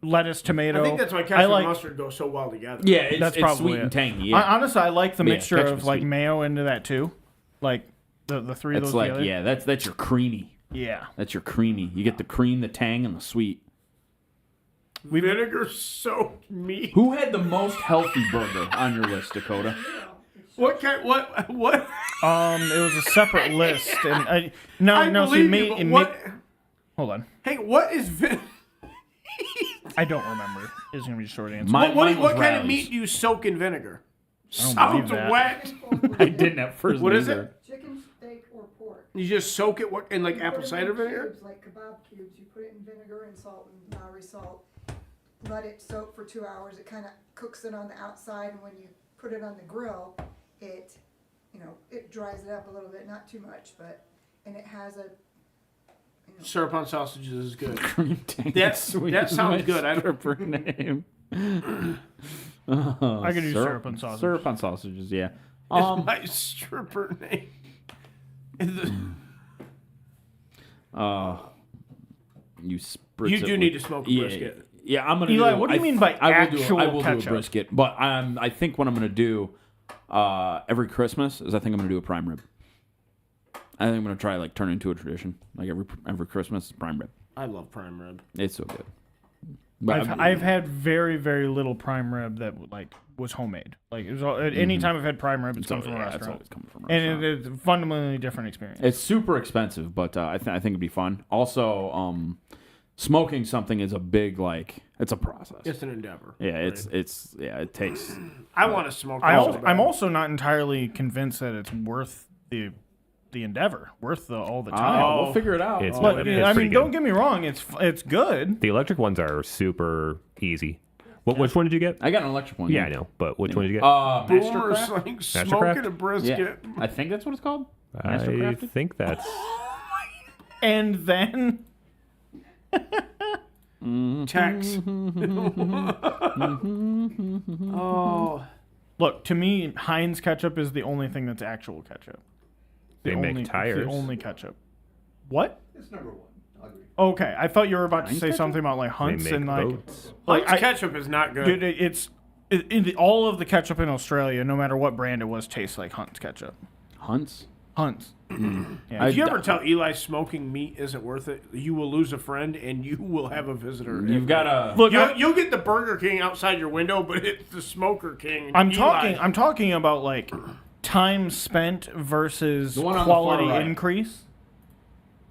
Lettuce, tomato. I think that's why ketchup and mustard go so well together. Yeah, it's, That's it's probably sweet it. and tangy. Yeah, Honestly, I like the But yeah, mixture ketchup of is like sweet. mayo into that too. Like the three of it's those like together. that's your creamy. Yeah. That's your creamy. You get the cream, the tang, and the sweet. Vinegar soaked meat. Who had the most healthy burger on your list, Dakota? What kind? What? It was a separate list, and I no. See, believe you, but what? hold on. Hey, what is I don't remember. Is gonna be the short answer. Mine what was kind of Rally's. meat do you soak in vinegar? don't Sounds believe that. wet. I didn't at first. What is either. it? Chicken, steak, or pork. You just soak it in like You apple put it cider in vinegar. Cubes, like kebab cubes. You put it in vinegar and salt and Maori salt. Let it soak for 2 hours. It kind of cooks it on the outside, and when you put it on the grill, it dries it up a little bit, not too much, and it has a. Syrup on sausages is good. Cream tang. That sweet that is sounds my good. I don't. stripper name. I could do syrup on sausage. Syrup on sausages, yeah. It's my stripper name. You spritz You it do with- need to smoke a yeah, brisket. Yeah, I'm gonna. Eli, do, what do you I mean th- by I will do a ketchup? brisket, but I think what I'm gonna do every Christmas is I think I'm gonna do a prime rib. I think I'm gonna try turn it into a tradition. Like every Christmas, prime rib. I love prime rib. It's so good. But I've had very very little prime rib that was homemade. Like it was any time I've had prime rib, it's come from a It's restaurant, always coming from a restaurant. and it's a fundamentally different experience. It's super expensive, but I think it'd be fun. Also, smoking something is a big it's a process. It's an endeavor. Yeah, it takes. I want to smoke. I'm also not entirely convinced that it's worth the endeavor, worth all the time. We'll figure it out. It's Oh, not- But it's I mean, pretty don't good. get me wrong, it's good. The electric ones are super easy. Which one did you get? I got an electric one. Yeah, I know. But which one did you get? Boomer's Mastercraft? like smoking a brisket. Yeah, I think that's what it's called. I Mastercrafted? think that's. And then Tex. Oh, look, to me, Heinz ketchup is the only thing that's actual ketchup. They make It's tires. the only ketchup. What? It's number one. I'll agree. Okay, I thought you were about to Heinz say ketchup? something about They Hunt's make and boats. Heinz ketchup is not good. dude, all of the ketchup in Australia, no matter what brand it was, tastes like Hunt's ketchup. Hunts. Hunt's. Yeah. If you ever tell Eli smoking meat isn't worth it, you will lose a friend and you will have a visitor. You've got to Look, You'll get the Burger King outside your window, but it's the Smoker King. I'm Eli. talking about time spent versus one on the quality far right. increase.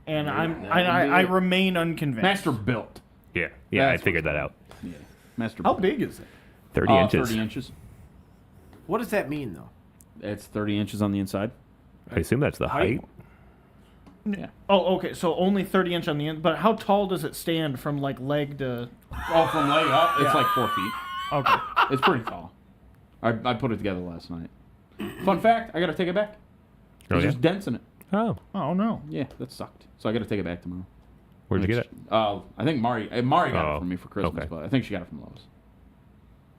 And that I would be it. remain unconvinced. Master built. Yeah, I That's figured that out. Yeah, Master. How built. big is it? 30 inches. 30 inches. What does that mean, though? It's 30 inches on the inside. I assume that's the height. Yeah. Oh, okay. So only 30 inch on the end. But how tall does it stand from leg to? Oh, from leg up, it's like 4 feet. Okay. It's pretty tall. I put it together last night. Fun fact: I gotta take it back. Oh, There's yeah? just dents in it. Oh, Oh no. Yeah, that sucked. So I gotta take it back tomorrow. where'd you get it? I think Mari got Oh, it from me for Christmas, okay. but I think she got it from Lowe's.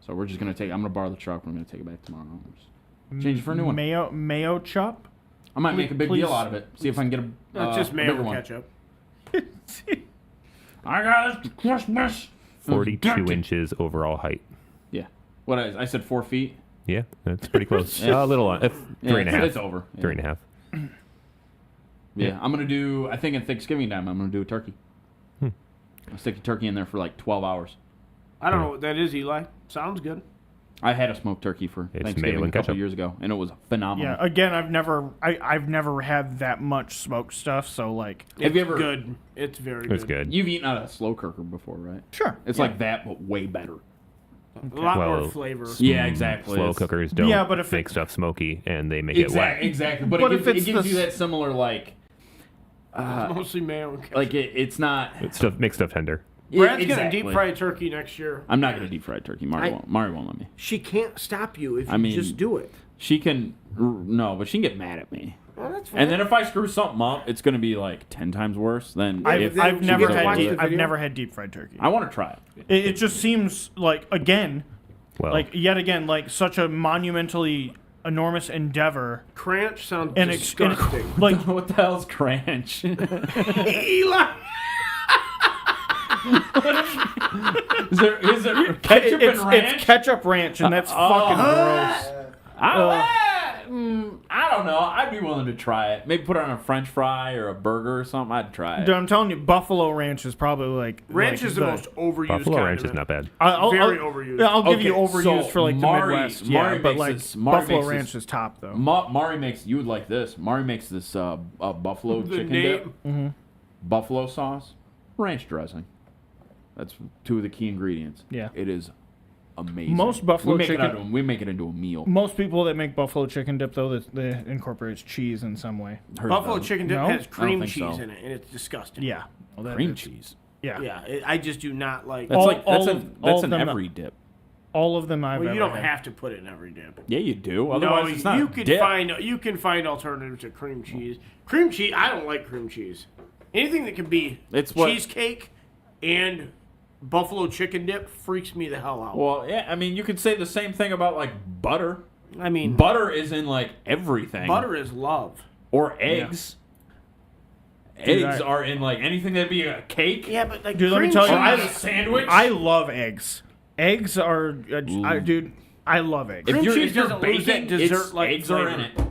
So we're just gonna I'm gonna borrow the truck. We're gonna take it back tomorrow. Just change it for a new one. Mayo chop. I might make a big Please. deal out of it. See if I can get a, That's just a bigger mayo one. ketchup. I got it. Christmas. 42 inches overall height. Yeah. What I said 4 feet. Yeah, that's pretty close. A little on. Yeah, 3.5. It's over. Yeah. 3.5. Yeah, I'm gonna do. I think at Thanksgiving time, I'm gonna do a turkey. I'll stick a turkey in there for like 12 hours. I don't know what that is, Eli. Sounds good. I had a smoked turkey for It's Thanksgiving mayo a and couple ketchup. years ago, and it was phenomenal. Yeah, again, I've never had that much smoked stuff, so like, Have you ever? Good. It's very good. It's good. You've eaten out of a slow cooker before, right? sure. It's like that, but way better. A lot more Well, flavor. Yeah, exactly. Slow It's- cookers don't Yeah, but if make it- stuff smoky, and they make it wet. Exactly. But, But it if gives, it's it gives the you s- that similar like, Mostly mayo and ketchup. like it's not. Makes stuff tender. Brad's exactly. gonna deep fry turkey next year. I'm not gonna deep fry turkey. Mario won't let me. She can't stop you if you I mean- just do it. She can no, but she can get mad at me. Well, that's fine. And then if I screw something up, it's gonna be like 10 times worse than if then I've she never gets to had watch the I've video? never had deep fried turkey. I want to try it. It just seems like again, Well, like yet again, like such a monumentally enormous endeavor. Cranch sounds And disgusting. like What the hell's cranch? Eli! is there ketchup it's, and ranch? it's ketchup ranch, and that's fucking gross. I don't know. I'd be willing to try it. Maybe put it on a French fry or a burger or something. I'd try it. Dude, I'm telling you, buffalo ranch is probably like Ranch like is the most overused Buffalo condiment. ranch is not bad. Very overused. Yeah, I'll give Okay, you overused so for like Mari- the Midwest. Mari Yeah, but makes like this- Mari buffalo makes ranch this- is top though. Mari makes you would like this. Mari makes this buffalo The chicken name- dip, buffalo sauce, ranch dressing. That's 2 of the key ingredients. Yeah. It is amazing. Most buffalo we make chicken- It we make it into a meal. Most people that make buffalo chicken dip though, they incorporates cheese in some way. Hers Buffalo doesn't. chicken dip No? has cream think cheese so. in it, and it's disgusting. Yeah, well, that- cream it's- cheese. Yeah, Yeah, I just do not like. That's All- like that's all in of- all that's of in them- every dip. all of them I've well, ever you don't had. have to put it in every dip. Yeah, you do. Otherwise, No, it's not you a can dip. find alternatives to cream cheese. Cream cheese, I don't like cream cheese. Anything that can be It's what- cheesecake and buffalo chicken dip freaks me the hell out. Well, yeah, I mean, you could say the same thing about like butter. I mean, Butter is in like everything. butter is love. Or eggs. Dude, Eggs I- are in like anything that'd be a cake. Yeah, but like Dude, let me cream tell you, Or cheese- on a sandwich. I love eggs. Eggs are, dude, I love eggs. if Cream you're, cheese if you're doesn't lose baking, that it's- dessert-like eggs are in it. flavor.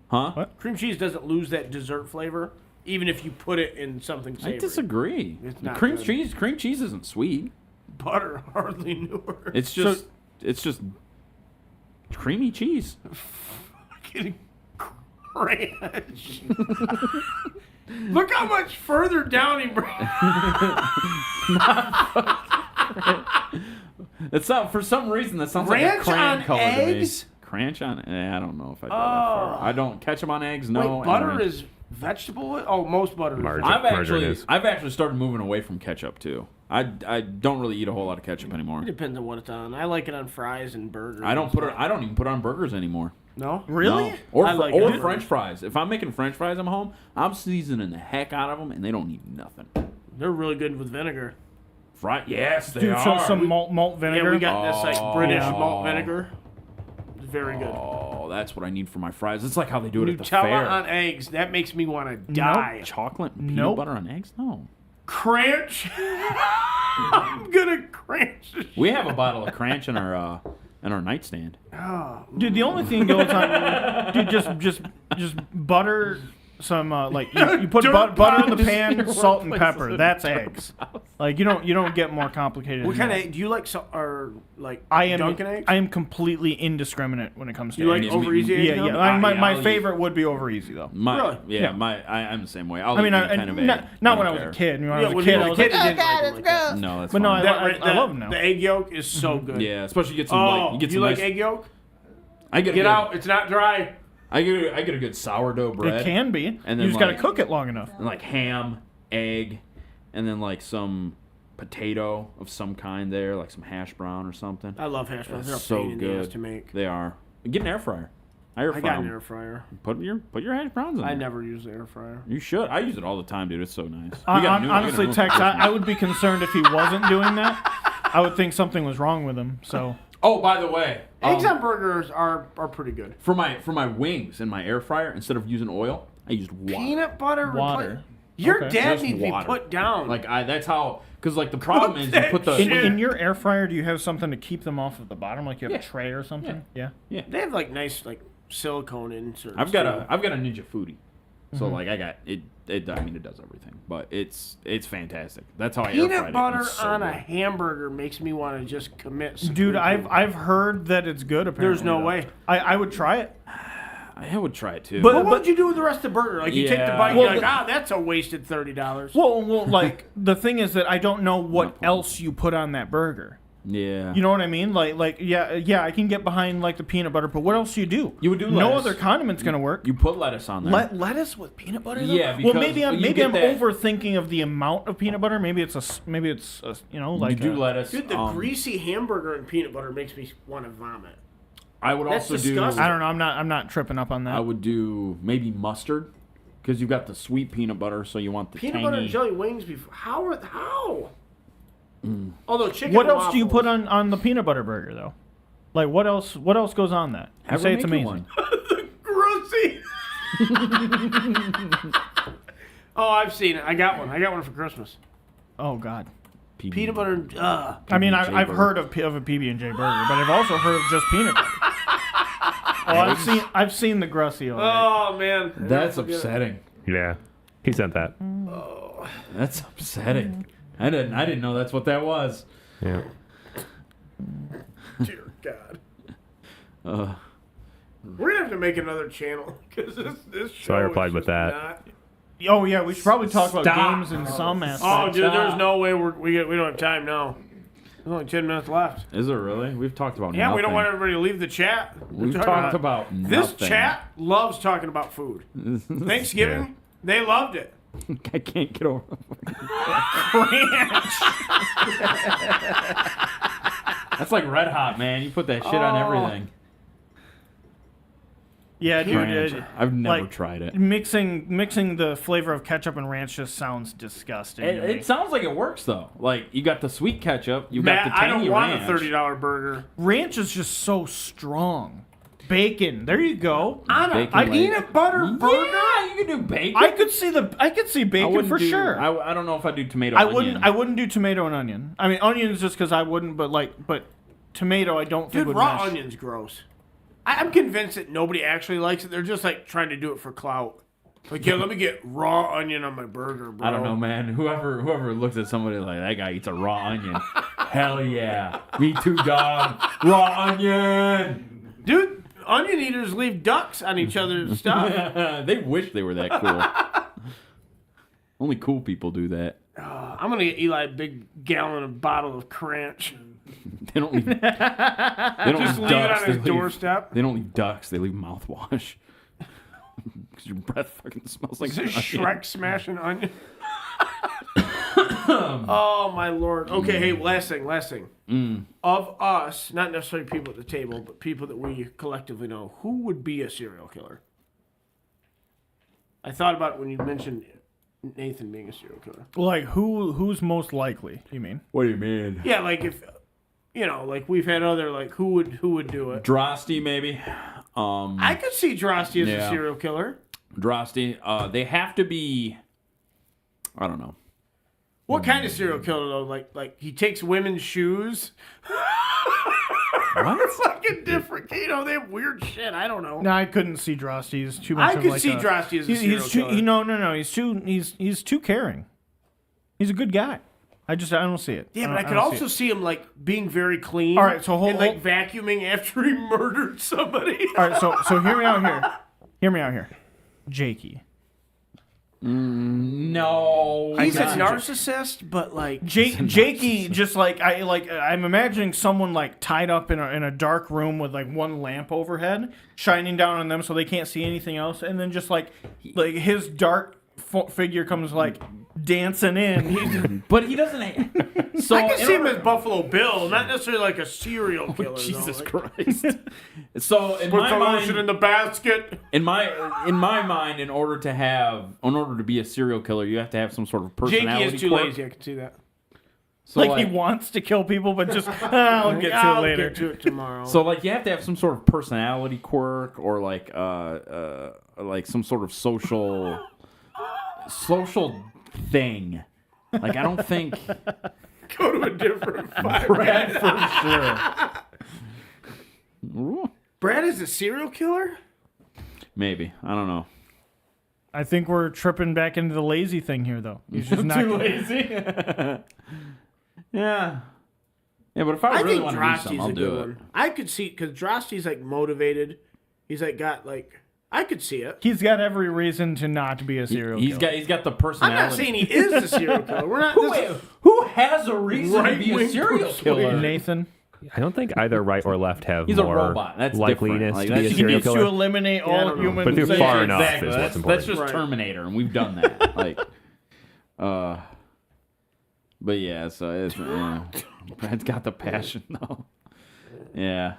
Huh? What? cream cheese doesn't lose that dessert flavor, even if you put it in something I savory. disagree. It's not cream good. cheese isn't sweet. Butter hardly knew her. It's just creamy cheese. Fucking cranch. Look how much further down he brought. It's not for some reason that sounds like a Ranch crayon on color eggs? to me. Cranch on? I don't know if I go that far. I don't ketchup on eggs. No. Wait, and butter ranch. is vegetable? Oh, most butter is Margarine. vegetable. I've actually started moving away from ketchup too. I don't really eat a whole lot of ketchup anymore. It depends on what it's on. I like it on fries and burgers. I don't even put it on burgers anymore. No? Really? No. Or I like or it. French fries. If I'm making French fries at home, I'm seasoning the heck out of them, and they don't need nothing. They're really good with vinegar. Yes, they Dude, are. some malt vinegar. Yeah, we got this like British Oh. malt vinegar. It's very good. Oh, that's what I need for my fries. It's like how they do it at the Nutella fair. on eggs. That makes me want to die. Chocolate and peanut Nope. butter on eggs? No. Cranch. I'm gonna cranch. this We have a bottle of Cranch in our nightstand. Dude, the only thing goes on, dude, just butter some like you put butter in the pan, salt and pepper. That's eggs. Like you don't get more complicated. What than kind that. of do you like? Or like I am Dunkin' eggs? I am completely indiscriminate when it comes to You like eggs. over easy eggs? Yeah, yeah. now? My I'll favorite would be over easy though. My, Really? yeah, Yeah. I'm the same way. I'll I mean, eat any kind of egg. not I when don't I was care. a kid. When I Yeah, was a when kid, you I were was a like, kid, you didn't like them like that. No, that's But no, fine. I love them now. The egg yolk is so good. Yeah, especially you get some Oh, like you get you some like nice, egg yolk? I get a Get good, out! It's not dry. I get a good sourdough bread. It can be. And And then, you just got to like- cook it long enough. And like ham, egg, and then like some potato of some kind there, like some hash brown or something. I love hash browns. They're a so pain in the ass good. to make. They are. Get an air fryer. I air I fry got an 'em. air fryer. Put your hash browns in I there. never use the air fryer. You should. I use it all the time, dude. It's so nice. You got a new- Honestly, you got a new Tex, one. I would be concerned if he wasn't doing that. I would think something was wrong with him. So Oh, by the way, Eggs on burgers are pretty good. for my wings in my air fryer, instead of using oil, I used water. Peanut butter. Water. Your Okay. dad Just needs to be water. put down. Like that's how, because like the problem is you put the In your air fryer, do you have something to keep them off of the bottom, like you have a tray or something? Yeah. they have like nice like silicone inserts. I've got too. a Ninja Foodie, so like I got it. I mean, it does everything, but it's fantastic. That's how I air fried peanut it. butter It's so on a good. hamburger makes me want to just commit. Dude, I've heard that it's good. Apparently, There's no though. way. I would try it. I would try it too. But- What would you do with the rest of the burger? Like you take the Yeah. bite, Well, you're like, that's a wasted $30. Well, like the thing is that I don't know what else you put on that burger. yeah, You know what I mean? Like yeah, I can get behind like the peanut butter, but what else do you do? You would do no lettuce. other condiment's gonna work. you put lettuce on there. Lettuce with peanut butter? Though? Yeah, well, because maybe I'm you get that- overthinking of the amount of peanut butter. Maybe it's you know, like you do a- lettuce. Dude, the greasy hamburger and peanut butter makes me want to vomit. I would That's also disgusting. I don't know. I'm not tripping up on that. I would do maybe mustard, because you've got the sweet peanut butter, so you want the Peanut tangy. butter and jelly wings before. How? Although chicken. What and else do you put waffles- on the peanut butter burger though? Like what else goes on that? You Have say her it's make you amazing. one. Grossy. Oh, I've seen it. I got one for Christmas. Oh God. Peanut butter and I mean, PB&J I've burger. heard of a PB&J burger, but I've also heard of just peanut butter. Oh, I've seen the Grussy. oh man. That's upsetting. Yeah. He sent that. That's upsetting. I didn't know that's what that was. Yeah. Dear God. We're gonna have to make another channel because this show. So I replied is with just that. not- Oh yeah, we should probably talk about Stop. games in some aspects. Oh, dude, there's no way we don't have time now. There's only 10 minutes left. Is it really? We've talked about Yeah, nothing. we don't want everybody to leave the chat. We've We're talked about this nothing. chat loves talking about food. Thanksgiving, they loved it. I can't get over. That's like Red Hot, man. You put that shit on everything. Yeah, Ranch. dude. I've never like, tried it. Mixing the flavor of ketchup and ranch just sounds disgusting. to me. It sounds like it works though. Like you got the sweet ketchup, you Matt, got the I tangy don't want ranch. a $30 burger. Ranch is just so strong. Bacon. There you go. On a Bacon peanut butter burger? Yeah, you can do bacon. I could see I bacon wouldn't for do- sure. I don't know if I do tomato. I onion. wouldn't do tomato and onion. I mean onions just because I wouldn't, but tomato I don't think Dude, would raw mesh. onion's gross. I'm convinced that nobody actually likes it. They're just like trying to do it for clout. Like, yeah, let me get raw onion on my burger, bro. I don't know, man. Whoever looks at somebody like that guy eats a raw onion. Hell yeah, me too, dog. Raw onion. Dude, onion eaters leave ducks on each other's stuff. They wish they were that cool. Only cool people do that. I'm gonna get Eli a big gallon of bottle of Cranch. They don't leave. They don't Just leave leave it ducks. on his They leave- doorstep. They don't leave ducks. They leave mouthwash. Because your breath fucking smells like Is it onion. Shrek smashing onion? Oh my lord. Okay, hey, last thing. Of us, not necessarily people at the table, but people that we collectively know, who would be a serial killer? I thought about it when you mentioned Nathan being a serial killer. Like who's most likely? You mean? What do you mean? Yeah, like if like we've had other like who would do it? Drosty, maybe. I could see Drosty as a Yeah. serial killer. Drosty. They have to be. I don't know. What kind of serial killer though? Like he takes women's shoes. What? Fucking different. They have weird shit. I don't know. No, I couldn't see Drosty. He's too much. I of could like see a, Drosty as a he's serial too. killer. No. He's too caring. He's a good guy. I don't see it. Yeah, but I could don't see also it. see him like being very clean. All right, so hold- and like vacuuming after he murdered somebody. All right, so hear me out here. Hear me out here. Jakey. No. He's a narcissist, but like Jakey, just I'm imagining someone like tied up in a dark room with like one lamp overhead, shining down on them so they can't see anything else, and then just like his dark figure comes like dancing in. He's, But he doesn't. So I can see him as Buffalo Bill, not necessarily like a serial killer. Jesus though. Christ. So in Put my the lotion in mind, the basket. in my mind, in order to be a serial killer, you have to have some sort of personality. Jakey is too quirk. lazy. I can see that. So like he wants to kill people, but just I'll get to it I'll later. get to it tomorrow. So like you have to have some sort of personality quirk or like some sort of social thing. Like I don't think Go to a different five. Brad for sure. Brad is a serial killer? Maybe. I don't know. I think we're tripping back into the lazy thing here, though. He's just not Too lazy. Yeah. Yeah, but if I really think want to do Drosty's something, a I'll good do it. one. I could see, because Drosty's like motivated. He's like got like, I could see it. He's got every reason to not be a serial killer. He's got the I'm personality. not saying he is a serial killer. We're not. Who has a reason to be a Right-wing serial killer? Nathan. I don't think either right or left have He's a more robot. That's likeliness different. Like, to be a that's- He serial needs to killer. eliminate I all don't know. humans. But if you're far enough Exactly. is what's That's important. just Right. Terminator, and we've done that. Like, but yeah, so it's Brad's got the passion though. Yeah,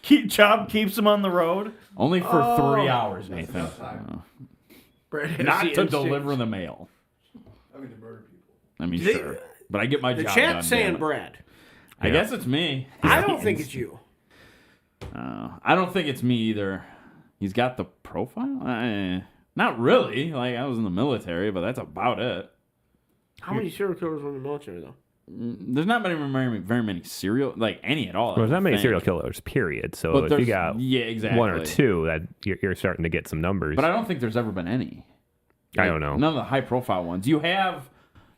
Job keeps him on the road. only for 3 hours, Nathan. Brad has Not the to instinct. deliver the mail. I mean, to murder people. I mean, They- sure, but I get my The job done. chat's saying damn it. Brad. I guess it's me. I don't think it's you. I don't think it's me either. He's got the profile. Not really. Like I was in the military, but that's about it. How many serial killers were in the military though? There's not very many serial, like any at all. Well, there's not many I think. serial killers, period. So But if you there's- got yeah, exactly. one or two, that you're starting to get some numbers. But I don't think there's ever been any. I don't know. None of the high profile ones. You have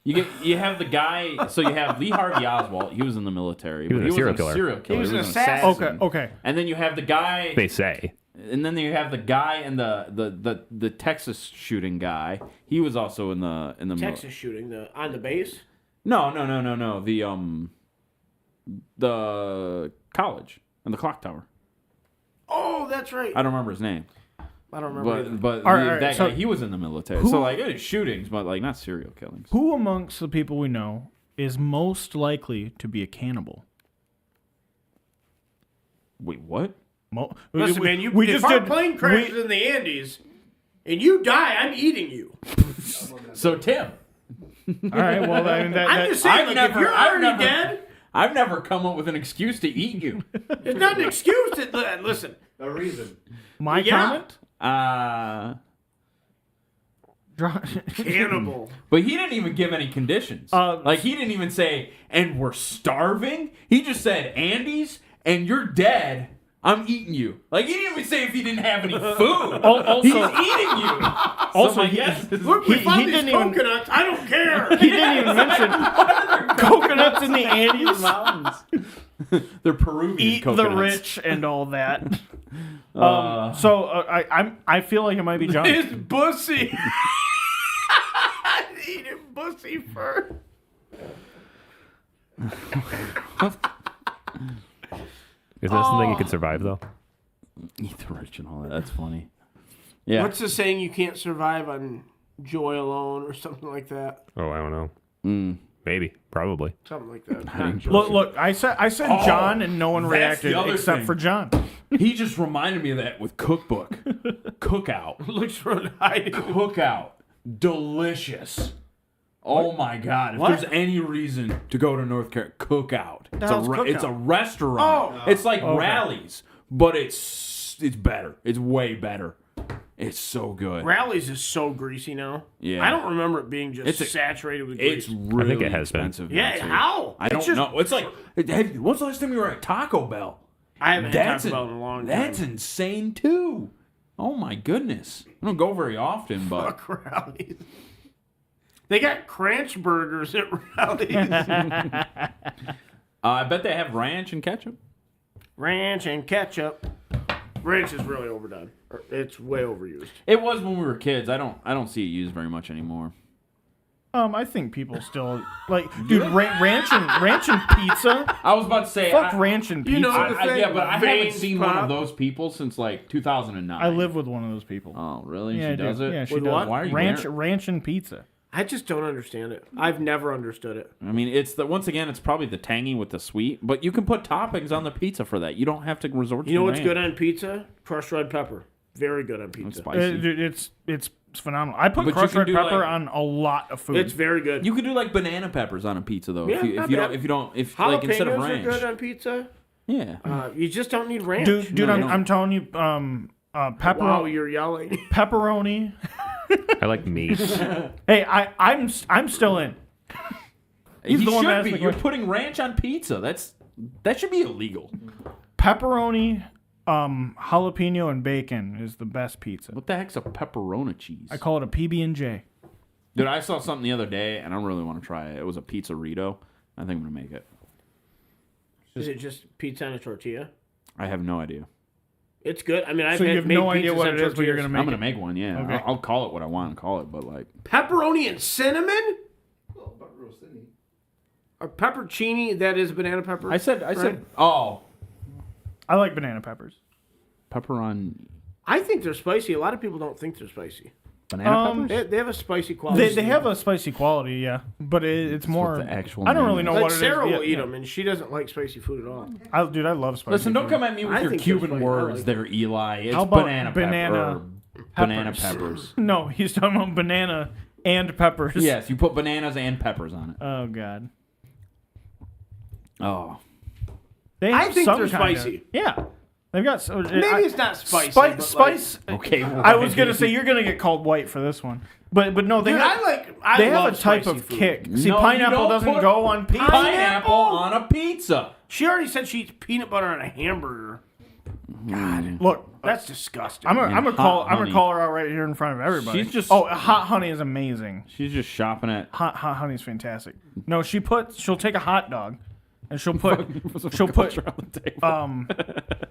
the guy. So you have Lee Harvey Oswald. He was in the military. He was but a serial wasn't killer. serial killer. He was an Okay, okay. And then you have the guy. They say. And then you have the guy and the Texas shooting guy. He was also in the Texas shooting on the base. No. The college and the clock tower. Oh, that's right. I don't remember his name. I don't remember. either. But All right, that so guy, he was in the military. So like it is shootings, but like not serial killings. Who amongst the people we know is most likely to be a cannibal? Wait, what? Listen, man, we if just our did. plane crashes in the Andes and you die, I'm eating you. So Tim, All right, well, I mean, I'm just saying, like, if you're already dead, I've never come up with an excuse to eat you. it's not an excuse. Listen, A reason. my Yeah. comment. cannibal. But he didn't even give any conditions. Like he didn't even say, "And we're starving." He just said, "Andes, and you're dead. I'm eating you." Like he didn't even say if he didn't have any food. Also, He's eating you. Also, yes. Look, we He found these didn't even- coconuts. I don't care. he didn't even mention coconuts in the Andes. Mountains. They're Peruvian Eat coconuts. the rich and all that. I feel like it might be John. It's bussy. Eating bussy fur. Is that something you could survive, though? Eat the rich and all that. That's funny. Yeah. What's the saying? You can't survive on joy alone, or something like that. Oh, I don't know. Maybe. Probably. Something like that. Look, I said John, and no one that's reacted the other except thing. for John. He just reminded me of that with cookbook. Cookout. Looks for hiding. Cookout. Delicious. Oh my God. If there's any reason to go to North Carolina, Cookout. hell's Cookout? It's a restaurant. Oh. It's like Rallies, but it's better. It's way better. It's so good. Rallies is so greasy now. Yeah. I don't remember it being just It's a- saturated with It's grease. really it has been. expensive. Yeah, now, too. how? I It's don't just- know. It's like, hey, when's the last time you were at Taco Bell? I haven't had That's Taco Bell in a long time. That's insane too. Oh my goodness. I don't go very often, but Fuck Rallies. They got Cranch burgers at Rallies. I bet they have ranch and ketchup. Ranch and ketchup. Ranch is really overdone. It's way overused. It was when we were kids. I don't see it used very much anymore. I think people still like, dude, ranch and pizza. I was about to say, Fuck ranch and pizza. You know, the thing, yeah, but I haven't veins seen one pop. of those people since like 2009. I live with one of those people. Oh, really? Yeah, She I do. does it? Yeah, she With does. what? Why are you ranch, there? ranch and pizza. I just don't understand it. I've never understood it. I mean, once again, it's probably the tangy with the sweet, but you can put toppings on the pizza for that. You don't have to resort to You know what's ranch. good on pizza? Crushed red pepper. Very good on It's pizza. spicy. Dude, it's It's phenomenal. I put But you crushed can red do, pepper like- on a lot of food. It's very good. You could do like banana peppers on a pizza though. Yeah, not bad. If like instead of Jalapenos are ranch. good on pizza. Yeah. You just don't need ranch. dude, No, I'm telling you, Wow, you're yelling. pepperoni. I like meat. Hey, I'm still in. He's You the one that should asked be. the You're question. putting ranch on pizza. That should be illegal. Pepperoni, jalapeno, and bacon is the best pizza. What the heck's a pepperoni cheese? I call it a PB&J. Dude, I saw something the other day, and I really want to try it. It was a pizzarito. I think I'm gonna make it. Is it just pizza on a tortilla? I have no idea. It's good. I mean, I've So you had have made no idea pizzas what on it is, but you're tortillas. gonna make I'm gonna it. make one. Yeah, Okay. I'll call it what I want to call it, but like Pepperoni and cinnamon Well, but roasted. or peppercini. That is banana pepper. I said. right? Oh, I like banana peppers. pepper on I think they're spicy. A lot of people don't think they're spicy. banana peppers. They have a spicy quality. They have a spicy quality, yeah, but it's more. what the actual I don't name really know is. Like what it is. Sarah will Yeah, eat yeah. them, and she doesn't like spicy food at all. I love spicy. Listen, don't food. come at me with I your think Cuban they're spicy. I words like there, Eli. It's How about banana banana banana peppers? peppers. No, he's talking about banana and peppers. Yes, you put bananas and peppers on it. Oh God. Oh, They I have think some they're kinda- spicy. Yeah, they've got. Maybe it's not spicy. Spice. but Spice. okay. I was gonna say you're gonna get called white for this one, but no, they Dude, have, I they have love a type spicy of food. kick. See, No, you pineapple don't doesn't put go on pizza. pineapple on a pizza. She already said she eats peanut butter on a hamburger. Look, That's disgusting. I'm And gonna hot call honey. her out right here in front of everybody. She's just- oh, hot honey is amazing. She's just shopping at. Hot honey is fantastic. No, she'll take a hot dog, and she'll put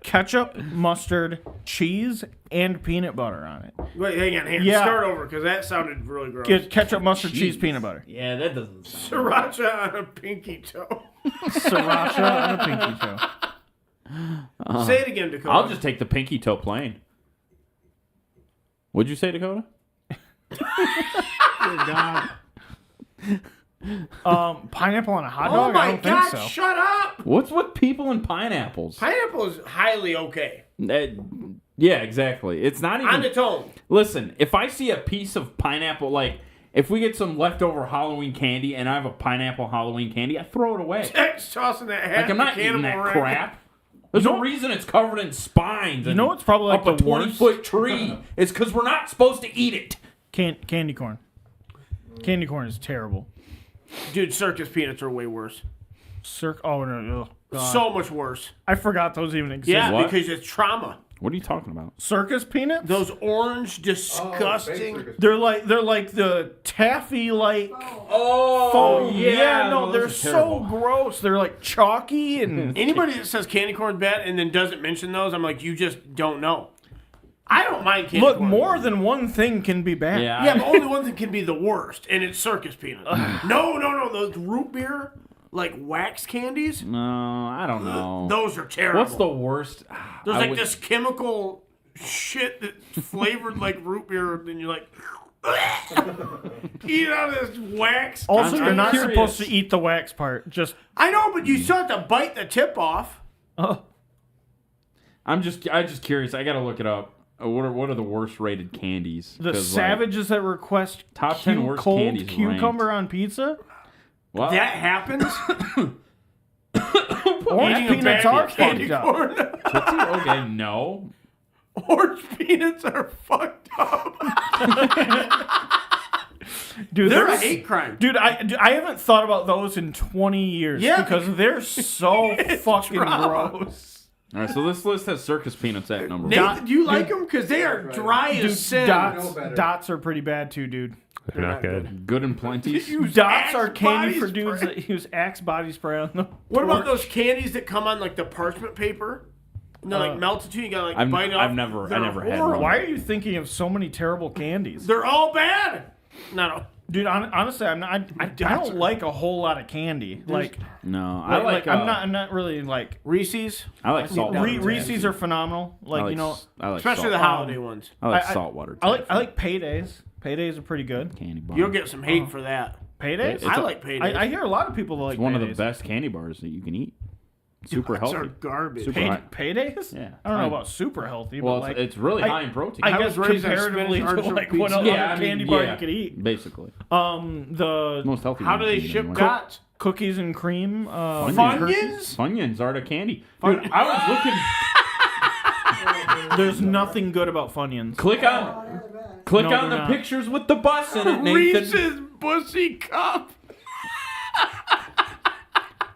ketchup, mustard, cheese, and peanut butter on it. Wait, hang on. Yeah. Start over because that sounded really gross. Get ketchup, mustard, cheese, peanut butter. Yeah, that doesn't sound. Sriracha on a pinky toe. Sriracha and a pinky toe. Say it again, Dakota. I'll just take the pinky toe plain. What'd you say, Dakota? Pineapple on a hot Oh dog? I my don't God! think so. Shut up. What's with people and pineapples? Pineapple is highly okay Yeah, exactly. It's not even. on its own. Listen, if I see a piece of pineapple, like if we get some leftover Halloween candy and I have a pineapple Halloween candy, I throw it away. X tossing that hat. Like I'm not eating that crap. There's a reason it's covered in spines. You know what's probably like up a the worst? 20-foot tree? It's because we're not supposed to eat it. Candy corn. Candy corn is terrible. Dude, circus peanuts are way worse. Oh no! Ugh, God. So much worse. I forgot those even exist. Yeah, What? because it's trauma. What are you talking about? Circus peanuts? Those orange, disgusting. They're like the taffy like. Oh, no, they're so gross. They're like chalky and. Anybody that says candy corn's bad and then doesn't mention those, I'm like, you just don't know. I don't mind candy Look, corn. more than one thing can be bad. Yeah, but only one thing can be the worst, and it's circus peanuts. No. Those root beer, like wax candies, No, I don't know. those are terrible. What's the worst? There's I like would- this chemical shit that's flavored like root beer, and you're like, eat out of this wax. Also, I'm you're not curious. supposed to eat the wax part. Just I know, but you still have to bite the tip off. I'm just curious. I gotta look it up. What are the worst rated candies? the 'Cause, like, savages that request top 10 worst cold candies cucumber on pizza. what? That happens. Orange Eating a peanuts bag are of candy fucked up. corn. Tootsie? Okay, no. Orange peanuts are fucked up. Dude, They're a there's- hate crime. Dude, I haven't thought about those in 20 years Yeah, because they're so fucking drama. gross. All right, so this list has circus peanuts at number one. Nathan, do you like them? Because they are dry Dude, as sin. know better. dots are pretty bad too, dude. They're not good. Good and plenty. Dots are Axe candy body for dudes spray. that use Axe body spray on them. What about those candies that come on like the parchment paper? And they're like melted too. You gotta like bite off. I never had horrible. one. Why are you thinking of so many terrible candies? They're all bad. No. Dude, honestly, I don't like a whole lot of candy. Like, No, I like. I'm not really like Reese's, I like saltwater. Reese's are phenomenal. Like, I you know, like especially the salt. holiday ones. I like I- saltwater. I like paydays. Paydays are pretty good. candy bar. You'll get some hate for that. Paydays? It's I like paydays. I hear a lot of people that like It's one of the paydays. best candy bars that you can eat. super Dots healthy. are garbage. Super high. Paydays? Yeah. I don't know about super healthy, Well, but like it's really I- high in protein. I I guess was raised on comparatively spinach, to artichoke like what pizza. other I mean, candy bar yeah, you could eat. basically. The Most healthy. How do ones they you can ship eat anyway. dots? cookies and cream. Funyuns? Funyuns are the candy. Dude, I was looking. There's nothing good about Funyuns. Click on Oh, they're the best. click No, on they're the not. pictures with the bus in it, Nathan. Reese's Pussy Cup.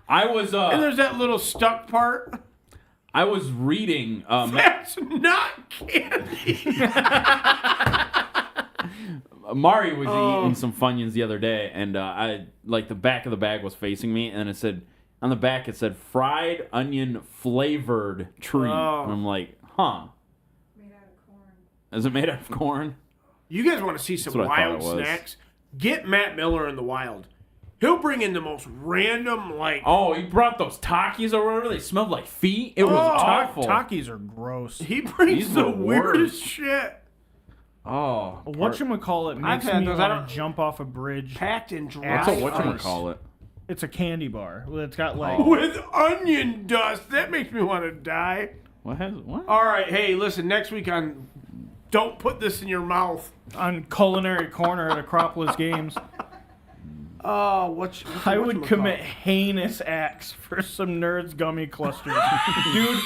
I was And there's that little stuck part. I was reading. That's not candy. Mari was eating some Funyuns the other day, and I like the back of the bag was facing me, and it said on the back it said fried onion flavored treat. Oh. And I'm like, huh? Made out of corn. Is it made out of corn? You guys want to see some That's what I thought wild it was. snacks? Get Matt Miller in the wild. He'll bring in the most random, like... Oh, he brought those Takis or whatever. They smelled like feet. It was awful. Takis are gross. He brings These the are weirdest worse. shit. Oh, Whatchamacallit makes had me those. I want don't- to jump off a bridge. Packed in dry what's a ice. whatchamacallit? It's a candy bar. It's got like Oh. With onion dust. That makes me want to die. What has what? All right, hey, listen, next week on Don't Put This in Your Mouth. on Culinary Corner at Acropolis Games. Oh, I would commit heinous acts for some nerds gummy clusters. Dude,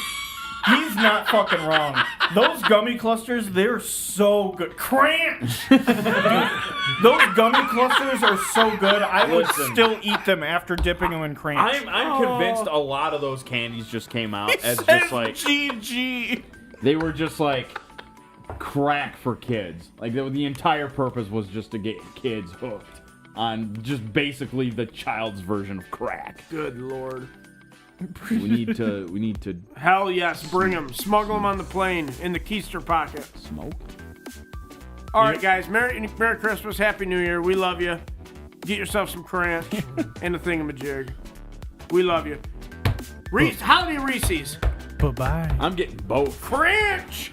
he's not fucking wrong. Those gummy clusters, they're so good. Crunch! Dude, those gummy clusters are so good, I would Listen. still eat them after dipping them in crunch. I'm convinced a lot of those candies just came out as just like GG. they were just like crack for kids. Like the entire purpose was just to get kids hooked on just basically the child's version of crack. Good Lord. We need to Hell yes, bring them. Smuggle them on the plane in the keister pocket. smoke. All right, guys. Merry Christmas. Happy New Year. We love you. Get yourself some crunch and a thingamajig. We love you. Holiday Reese's. Bye-bye. I'm getting both. Crunch!